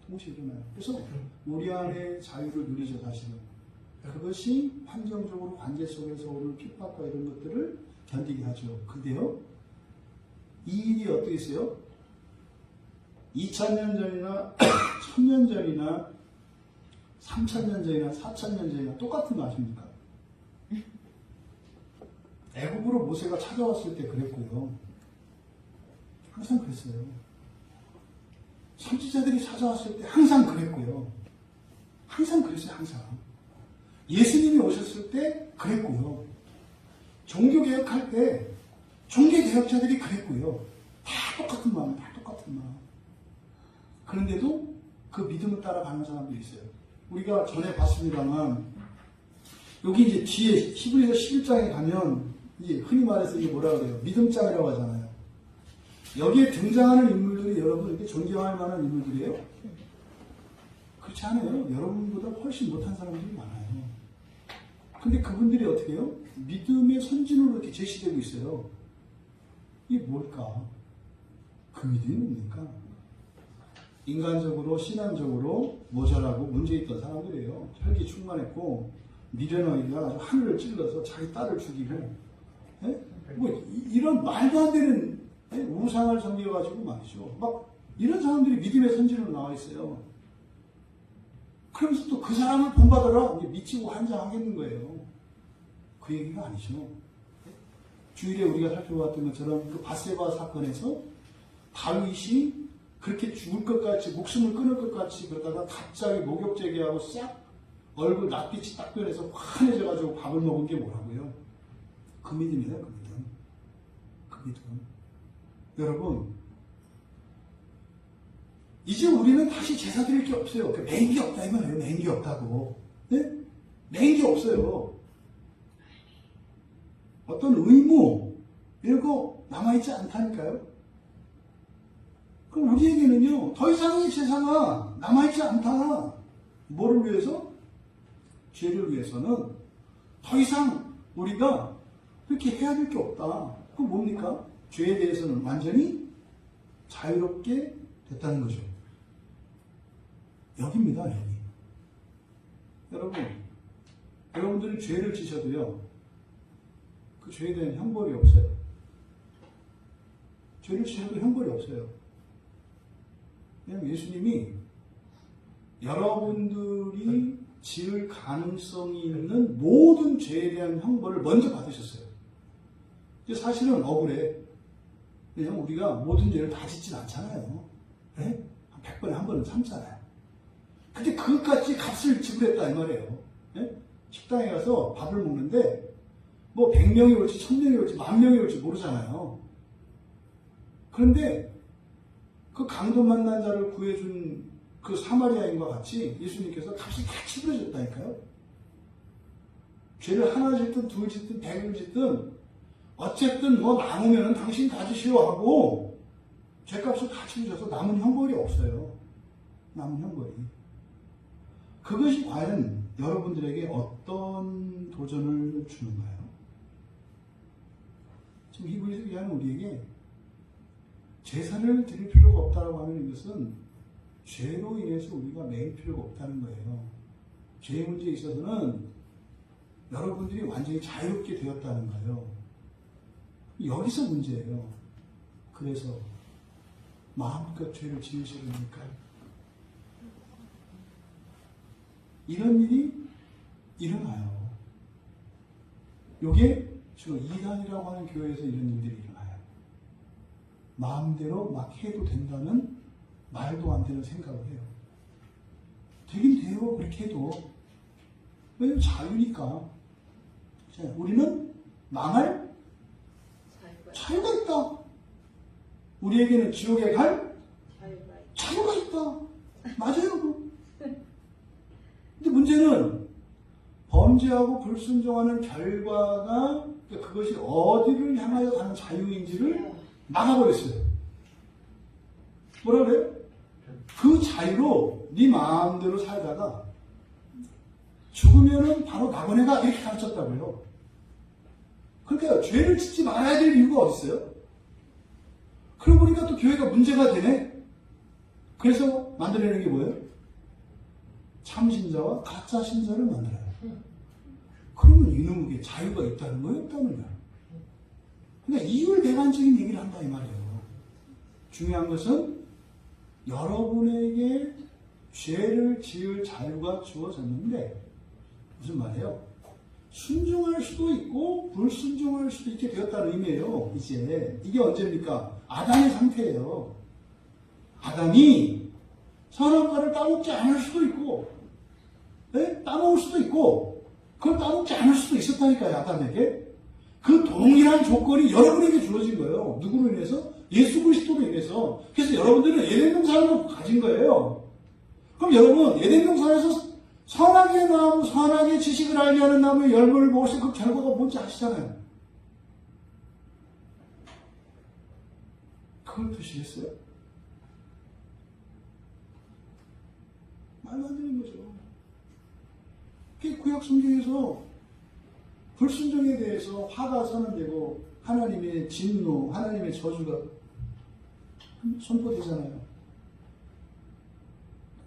동시에 일어나요. 그래서 우리 안에 자유를 누리죠. 사실은 그것이 환경적으로 관계 속에서 오는 핍박과 이런 것들을 견디게 하죠. 근데요, 이 일이 어떻게 있어요? 2000년 전이나 1000년 전이나 3000년 전이나 4000년 전이나 똑같은 거 아십니까? 애굽으로 모세가 찾아왔을 때 그랬고요. 항상 그랬어요. 선지자들이 찾아왔을 때 항상 그랬고요. 항상 그랬어요. 항상. 예수님이 오셨을 때 그랬고요. 종교개혁할 때 종교 개혁자들이 그랬고요. 다 똑같은 마음, 다 똑같은 마음. 그런데도 그 믿음을 따라가는 사람들이 있어요. 우리가 전에 봤습니다만 여기 이제 뒤에 히브리서 11장에 가면 이게 흔히 말해서 이게 뭐라 그래요? 믿음장이라고 하잖아요. 여기에 등장하는 인물들이 여러분 이렇게 존경할 만한 인물들이에요? 그렇지 않아요. 여러분보다 훨씬 못한 사람들이 많아요. 근데 그분들이 어떻게 해요? 믿음의 선진으로 이렇게 제시되고 있어요. 이게 뭘까? 그 믿음이 뭡니까? 인간적으로, 신앙적으로 모자라고 문제있던 사람들이에요. 혈기 충만했고, 미련하기가 아주 하늘을 찔러서 자기 딸을 죽이고, 예? 뭐, 이런 말도 안 되는 우상을 섬겨가지고 말이죠. 막, 이런 사람들이 믿음의 선진으로 나와 있어요. 그러면서 또 그 사람을 본받으라 이제 미치고 환장하겠는 거예요. 그 얘기가 아니죠. 주일에 우리가 살펴봤던 것처럼 그 바세바 사건에서 다윗이 그렇게 죽을 것 같이 목숨을 끊을 것 같이 그러다가 갑자기 목욕제기하고 싹 얼굴 낯빛이 딱 변해서 환해져가지고 밥을 먹은 게 뭐라고요? 그 믿음이에요. 그 믿음. 그 믿음. 여러분 이제 우리는 다시 제사 드릴 게 없어요. 맹기 없다 이 말이에요. 맹기 없다고. 네? 맹기 없어요. 어떤 의무 이런 거 남아있지 않다니까요. 그럼 우리에게는요 더 이상의 제사가 남아있지 않다. 뭐를 위해서? 죄를 위해서는 더 이상 우리가 그렇게 해야 될 게 없다. 그럼 뭡니까? 죄에 대해서는 완전히 자유롭게 됐다는 거죠. 여기입니다, 여기. 여러분들이 죄를 지셔도요, 그 죄에 대한 형벌이 없어요. 죄를 지셔도 형벌이 없어요. 그냥 예수님이 여러분들이 지을 가능성이 있는 모든 죄에 대한 형벌을 먼저 받으셨어요. 근데 사실은 억울해. 왜냐면 우리가 모든 죄를 다 짓진 않잖아요. 네? 한 100번에 한 번은 참잖아요. 근데 그것까지 값을 지불했다 이 말이에요. 네? 식당에 가서 밥을 먹는데 뭐 100명이 올지 1000명이 올지 10,000명이 올지 모르잖아요. 그런데 그 강도 만난 자를 구해준 그 사마리아인과 같이 예수님께서 값을 다 치러줬다니까요. 죄를 하나 짓든 둘 짓든 100을 짓든 어쨌든 뭐 남으면 당신 가지시오 하고 죄값을 다 치러줘서 남은 형벌이 없어요. 남은 형벌이. 그것이 과연 여러분들에게 어떤 도전을 주는가요? 지금 히브리서 기자는 우리에게 제사를 드릴 필요가 없다고 하는 것은 죄로 인해서 우리가 매일 필요가 없다는 거예요. 죄 문제에 있어서는 여러분들이 완전히 자유롭게 되었다는 거예요. 여기서 문제예요. 그래서 마음껏 죄를 지으시려니까 이런 일이 일어나요. 이게 지금 이단이라고 하는 교회에서 이런 일들이 일어나요. 마음대로 막 해도 된다는 말도 안 되는 생각을 해요. 되긴 돼요. 그렇게 해도. 왜냐면 자유니까. 자, 우리는 망할 자유가 있다. 우리에게는 지옥에 갈 자유가 있다. 맞아요. 근데 문제는 범죄하고 불순종하는 결과가 그것이 어디를 향하여 가는 자유인지를 막아버렸어요. 뭐라 그래요? 그 자유로 네 마음대로 살다가 죽으면은 바로 낙원에가 이렇게 가르쳤다고요. 그러니까 죄를 짓지 말아야 될 이유가 어디 있어요? 그러고 보니까 또 교회가 문제가 되네. 그래서 만들어내는 게 뭐예요? 참신자와 가짜 신자를 만들어요. 그러면 이놈에게 자유가 있다는 거예요? 없다는 거예요? 그러니까 이율배반적인 얘기를 한다 이 말이에요. 중요한 것은 여러분에게 죄를 지을 자유가 주어졌는데 무슨 말이에요? 순종할 수도 있고 불순종할 수도 있게 되었다는 의미예요. 이제 이게 언제입니까? 아담의 상태예요. 아담이 선악과를 따먹지 않을 수도 있고 네? 따먹을 수도 있고 그걸 따먹지 않을 수도 있었다니까요. 아담에게. 그 동일한 조건이 여러분에게 주어진 거예요. 누구로 인해서? 예수 그리스도로 인해서. 그래서 여러분들은 에덴 동산을 가진 거예요. 그럼 여러분 에덴 동산에서 선악의 나무, 선악의 지식을 알게 하는 나무의 열매를 먹었을 그 결과가 뭔지 아시잖아요. 그걸 드시겠어요? 말도 안 되는 거죠. 그 구약 성경에서 불순종에 대해서 화가 선언되고 하나님의 진노, 하나님의 저주가 선포되잖아요.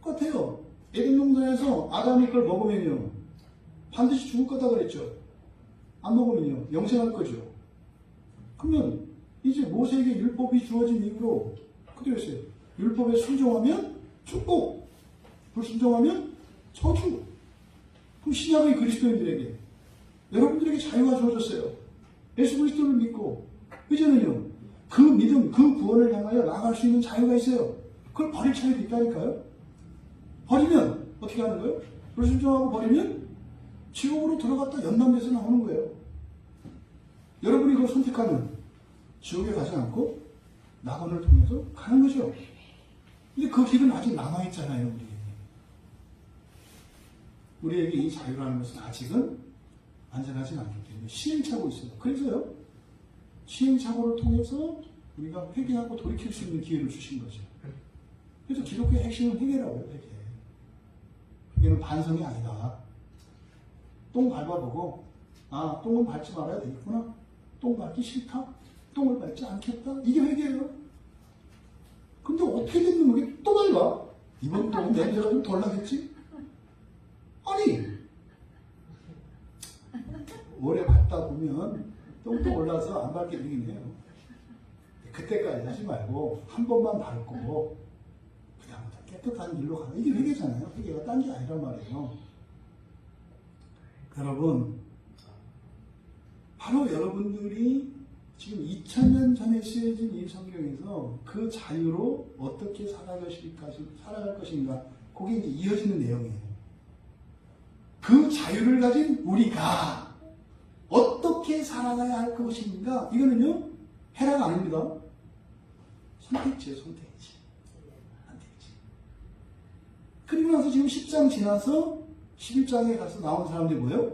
똑같아요. 에덴 동산에서 아담이 그걸 먹으면요 반드시 죽을 거다 그랬죠. 안 먹으면요 영생할 거죠. 그러면 이제 모세에게 율법이 주어진 이후로 그대로 했어요. 율법에 순종하면 축복, 불순종하면 저주. 그럼 신약의 그리스도인들에게 여러분들에게 자유가 주어졌어요. 예수 그리스도를 믿고 이제는요 그 믿음, 그 구원을 향하여 나아갈 수 있는 자유가 있어요. 그걸 버릴 차이도 있다니까요. 버리면 어떻게 하는 거예요? 불순종하고 버리면 지옥으로 들어갔다 연단돼서 나오는 거예요. 여러분이 그걸 선택하면 지옥에 가지 않고 낙원을 통해서 가는 거죠. 근데 그 길은 아직 남아있잖아요. 우리에게 이 자유라는 것은 아직은 안전하지 않기 때문에 시행착오 있어요. 그래서요 시행착오를 통해서 우리가 회개하고 돌이킬 수 있는 기회를 주신 거죠. 그래서 기독교의 핵심은 회개라고요. 회개는 반성이 아니다. 똥 밟아보고 아 똥은 밟지 말아야 되겠구나. 똥 밟기 싫다. 똥을 밟지 않겠다. 이게 회개예요. 근데 어떻게 됐는 거게 또 밟아. 이번 똥은 냄새가 좀 덜 나겠지? 아니 오래 밟다 보면 똥도 올라서 안 밟게 되긴 해요. 그때까지 하지 말고 한 번만 밟고 그다음부터 깨끗한 길로 가는 이게 회개잖아요. 회개가 딴 게 아니란 말이에요. 여러분 바로 여러분들이 지금 2000년 전에 쓰여진 이 성경에서 그 자유로 어떻게 살아갈 것인가 그게 이제 이어지는 내용이에요. 그 자유를 가진 우리가 어떻게 살아가야 할 것인가 이거는요 해라가 아닙니다. 선택지예요. 선택지. 그리고 나서 지금 10장 지나서 11장에 가서 나온 사람들이 뭐예요?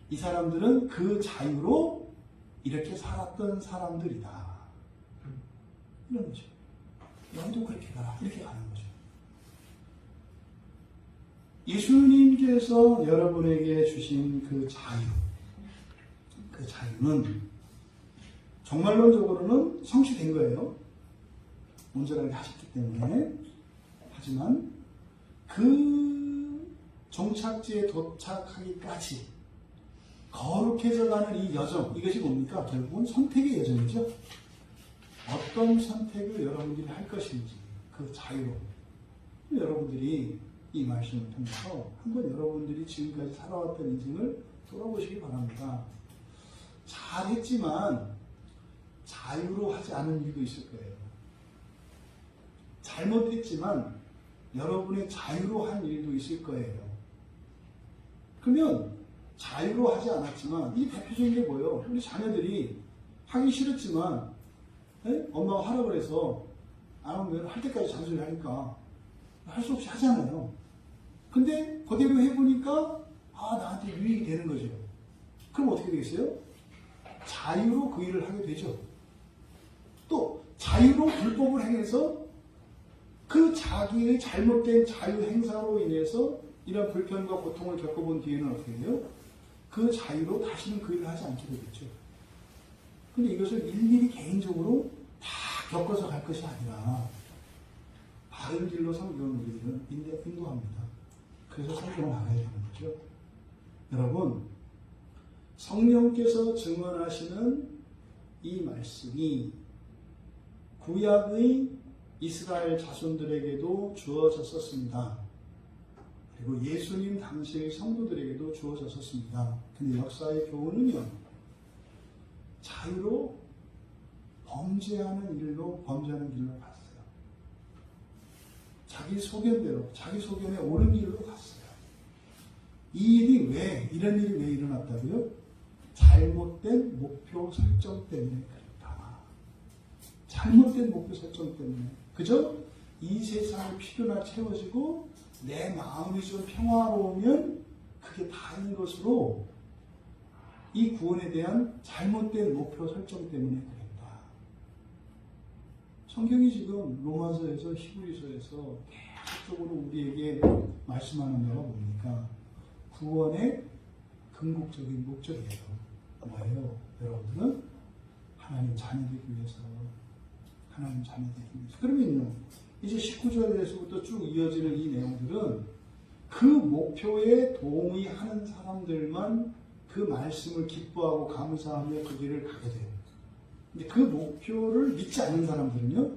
이 사람들은 그 자유로 이렇게 살았던 사람들이다. 이런 거죠. 너도 그렇게 가라. 이렇게 가는 거죠. 예수님께서 여러분에게 주신 그 자유, 그 자유는 정말론적으로는 성취된 거예요. 온전하게 하셨기 때문에. 하지만 그 종착지에 도착하기까지 거룩해져 가는 이 여정, 이것이 뭡니까? 결국은 선택의 여정이죠. 어떤 선택을 여러분들이 할 것인지, 그 자유로. 여러분들이 이 말씀을 통해서 한번 여러분들이 지금까지 살아왔던 인생을 돌아보시기 바랍니다. 잘했지만 자유로 하지 않은 이유도 있을 거예요. 잘못했지만 여러분의 자유로 한 일도 있을 거예요. 그러면 자유로 하지 않았지만 이 대표적인 게 뭐예요? 우리 자녀들이 하기 싫었지만 엄마가 하라고 해서 안 하면 할 때까지 잔소리 하니까 할 수 없이 하잖아요. 근데 그대로 해보니까 나한테 유익이 되는 거죠. 그럼 어떻게 되겠어요? 자유로 그 일을 하게 되죠. 또 자유로 불법을 행해서 그 자기의 잘못된 자유 행사로 인해서 이런 불편과 고통을 겪어본 뒤에는 어떻게 해요? 그 자유로 다시는 그 일을 하지 않게 되겠죠. 근데 이것을 일일이 개인적으로 다 겪어서 갈 것이 아니라 바른 길로 성경을 우리들은 인도합니다. 그래서 성경을 알아야 되는 거죠. 여러분, 성령께서 증언하시는 이 말씀이 구약의 이스라엘 자손들에게도 주어졌었습니다. 그리고 예수님 당시의 성도들에게도 주어졌었습니다. 근데 역사의 교훈은요, 자유로 범죄하는 길로 갔어요. 자기 소견대로, 자기 소견에 옳은 길로 갔어요. 이 일이 이런 일이 왜 일어났다고요? 잘못된 목표 설정 때문에 그렇다. 잘못된 목표 설정 때문에. 그죠? 이 세상의 필요나 채워지고 내 마음이 좀 평화로우면 그게 다인 것으로 이 구원에 대한 잘못된 목표 설정 때문에 그랬다. 성경이 지금 로마서에서 히브리서에서 계속적으로 우리에게 말씀하는 바가 뭡니까? 구원의 궁극적인 목적이에요. 뭐예요? 여러분들은 하나님 자녀되기 위해서. 하나님 자녀되기 위해서. 그러면요, 이제 19절에서부터 쭉 이어지는 이 내용들은 그 목표에 동의하는 사람들만 그 말씀을 기뻐하고 감사하며 그 길을 가게 돼요. 근데 그 목표를 믿지 않는 사람들은요,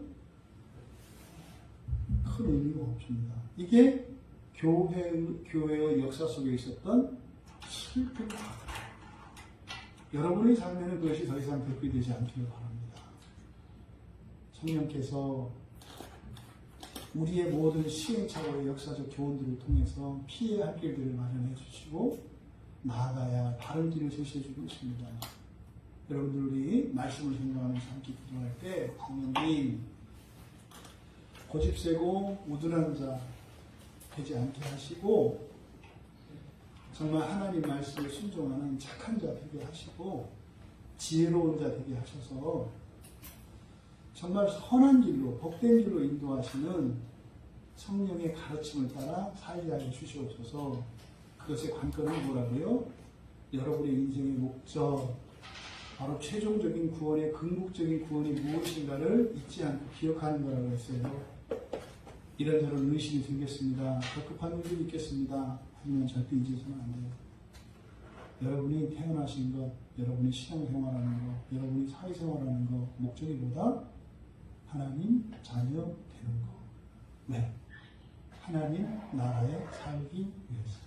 큰 의미가 없습니다. 이게 교회의 역사 속에 있었던 슬픈 과거. 여러분의 삶에는 그것이 더 이상 되풀이되지 않기를 바랍니다. 성령께서 우리의 모든 시행착오의 역사적 교훈들을 통해서 피해야 할 길들을 마련해 주시고 나아가야 바른 길을 제시해 주고 있습니다. 여러분들이 말씀을 생각하면서 함께 기도할 때 성령님 고집세고 우둔한 자 되지 않게 하시고 정말 하나님 말씀에 순종하는 착한 자 되게 하시고 지혜로운 자 되게 하셔서 정말 선한 길로 복된 길로 인도하시는 성령의 가르침을 따라 살게 하여 주시옵소서. 그것의 관건은 뭐라고요? 여러분의 인생의 목적, 바로 최종적인 구원의 궁극적인 구원이 무엇인가를 잊지 않고 기억하는 거라고 했어요. 이런저런 의심이 들겠습니다. 더 급한 일도 있겠습니다. 하지만 절대 잊어서는 안 돼요. 여러분이 태어나신 것, 여러분이 신앙생활하는 것, 여러분이 사회생활하는 것, 목적이 뭐다? 하나님 자녀 되는 거. 왜? 하나님 나라에 살기 위해서.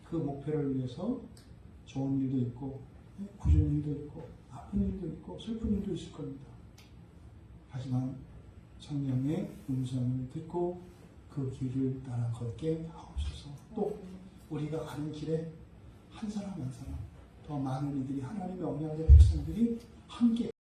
그 목표를 위해서 좋은 일도 있고, 굳은 일도 있고, 아픈 일도 있고, 슬픈 일도 있을 겁니다. 하지만 성령의 음성을 듣고 그 길을 따라 걷게 하옵소서. 또 우리가 가는 길에 한 사람 한 사람 더 많은 이들이 하나님의 언약의 백성들이 함께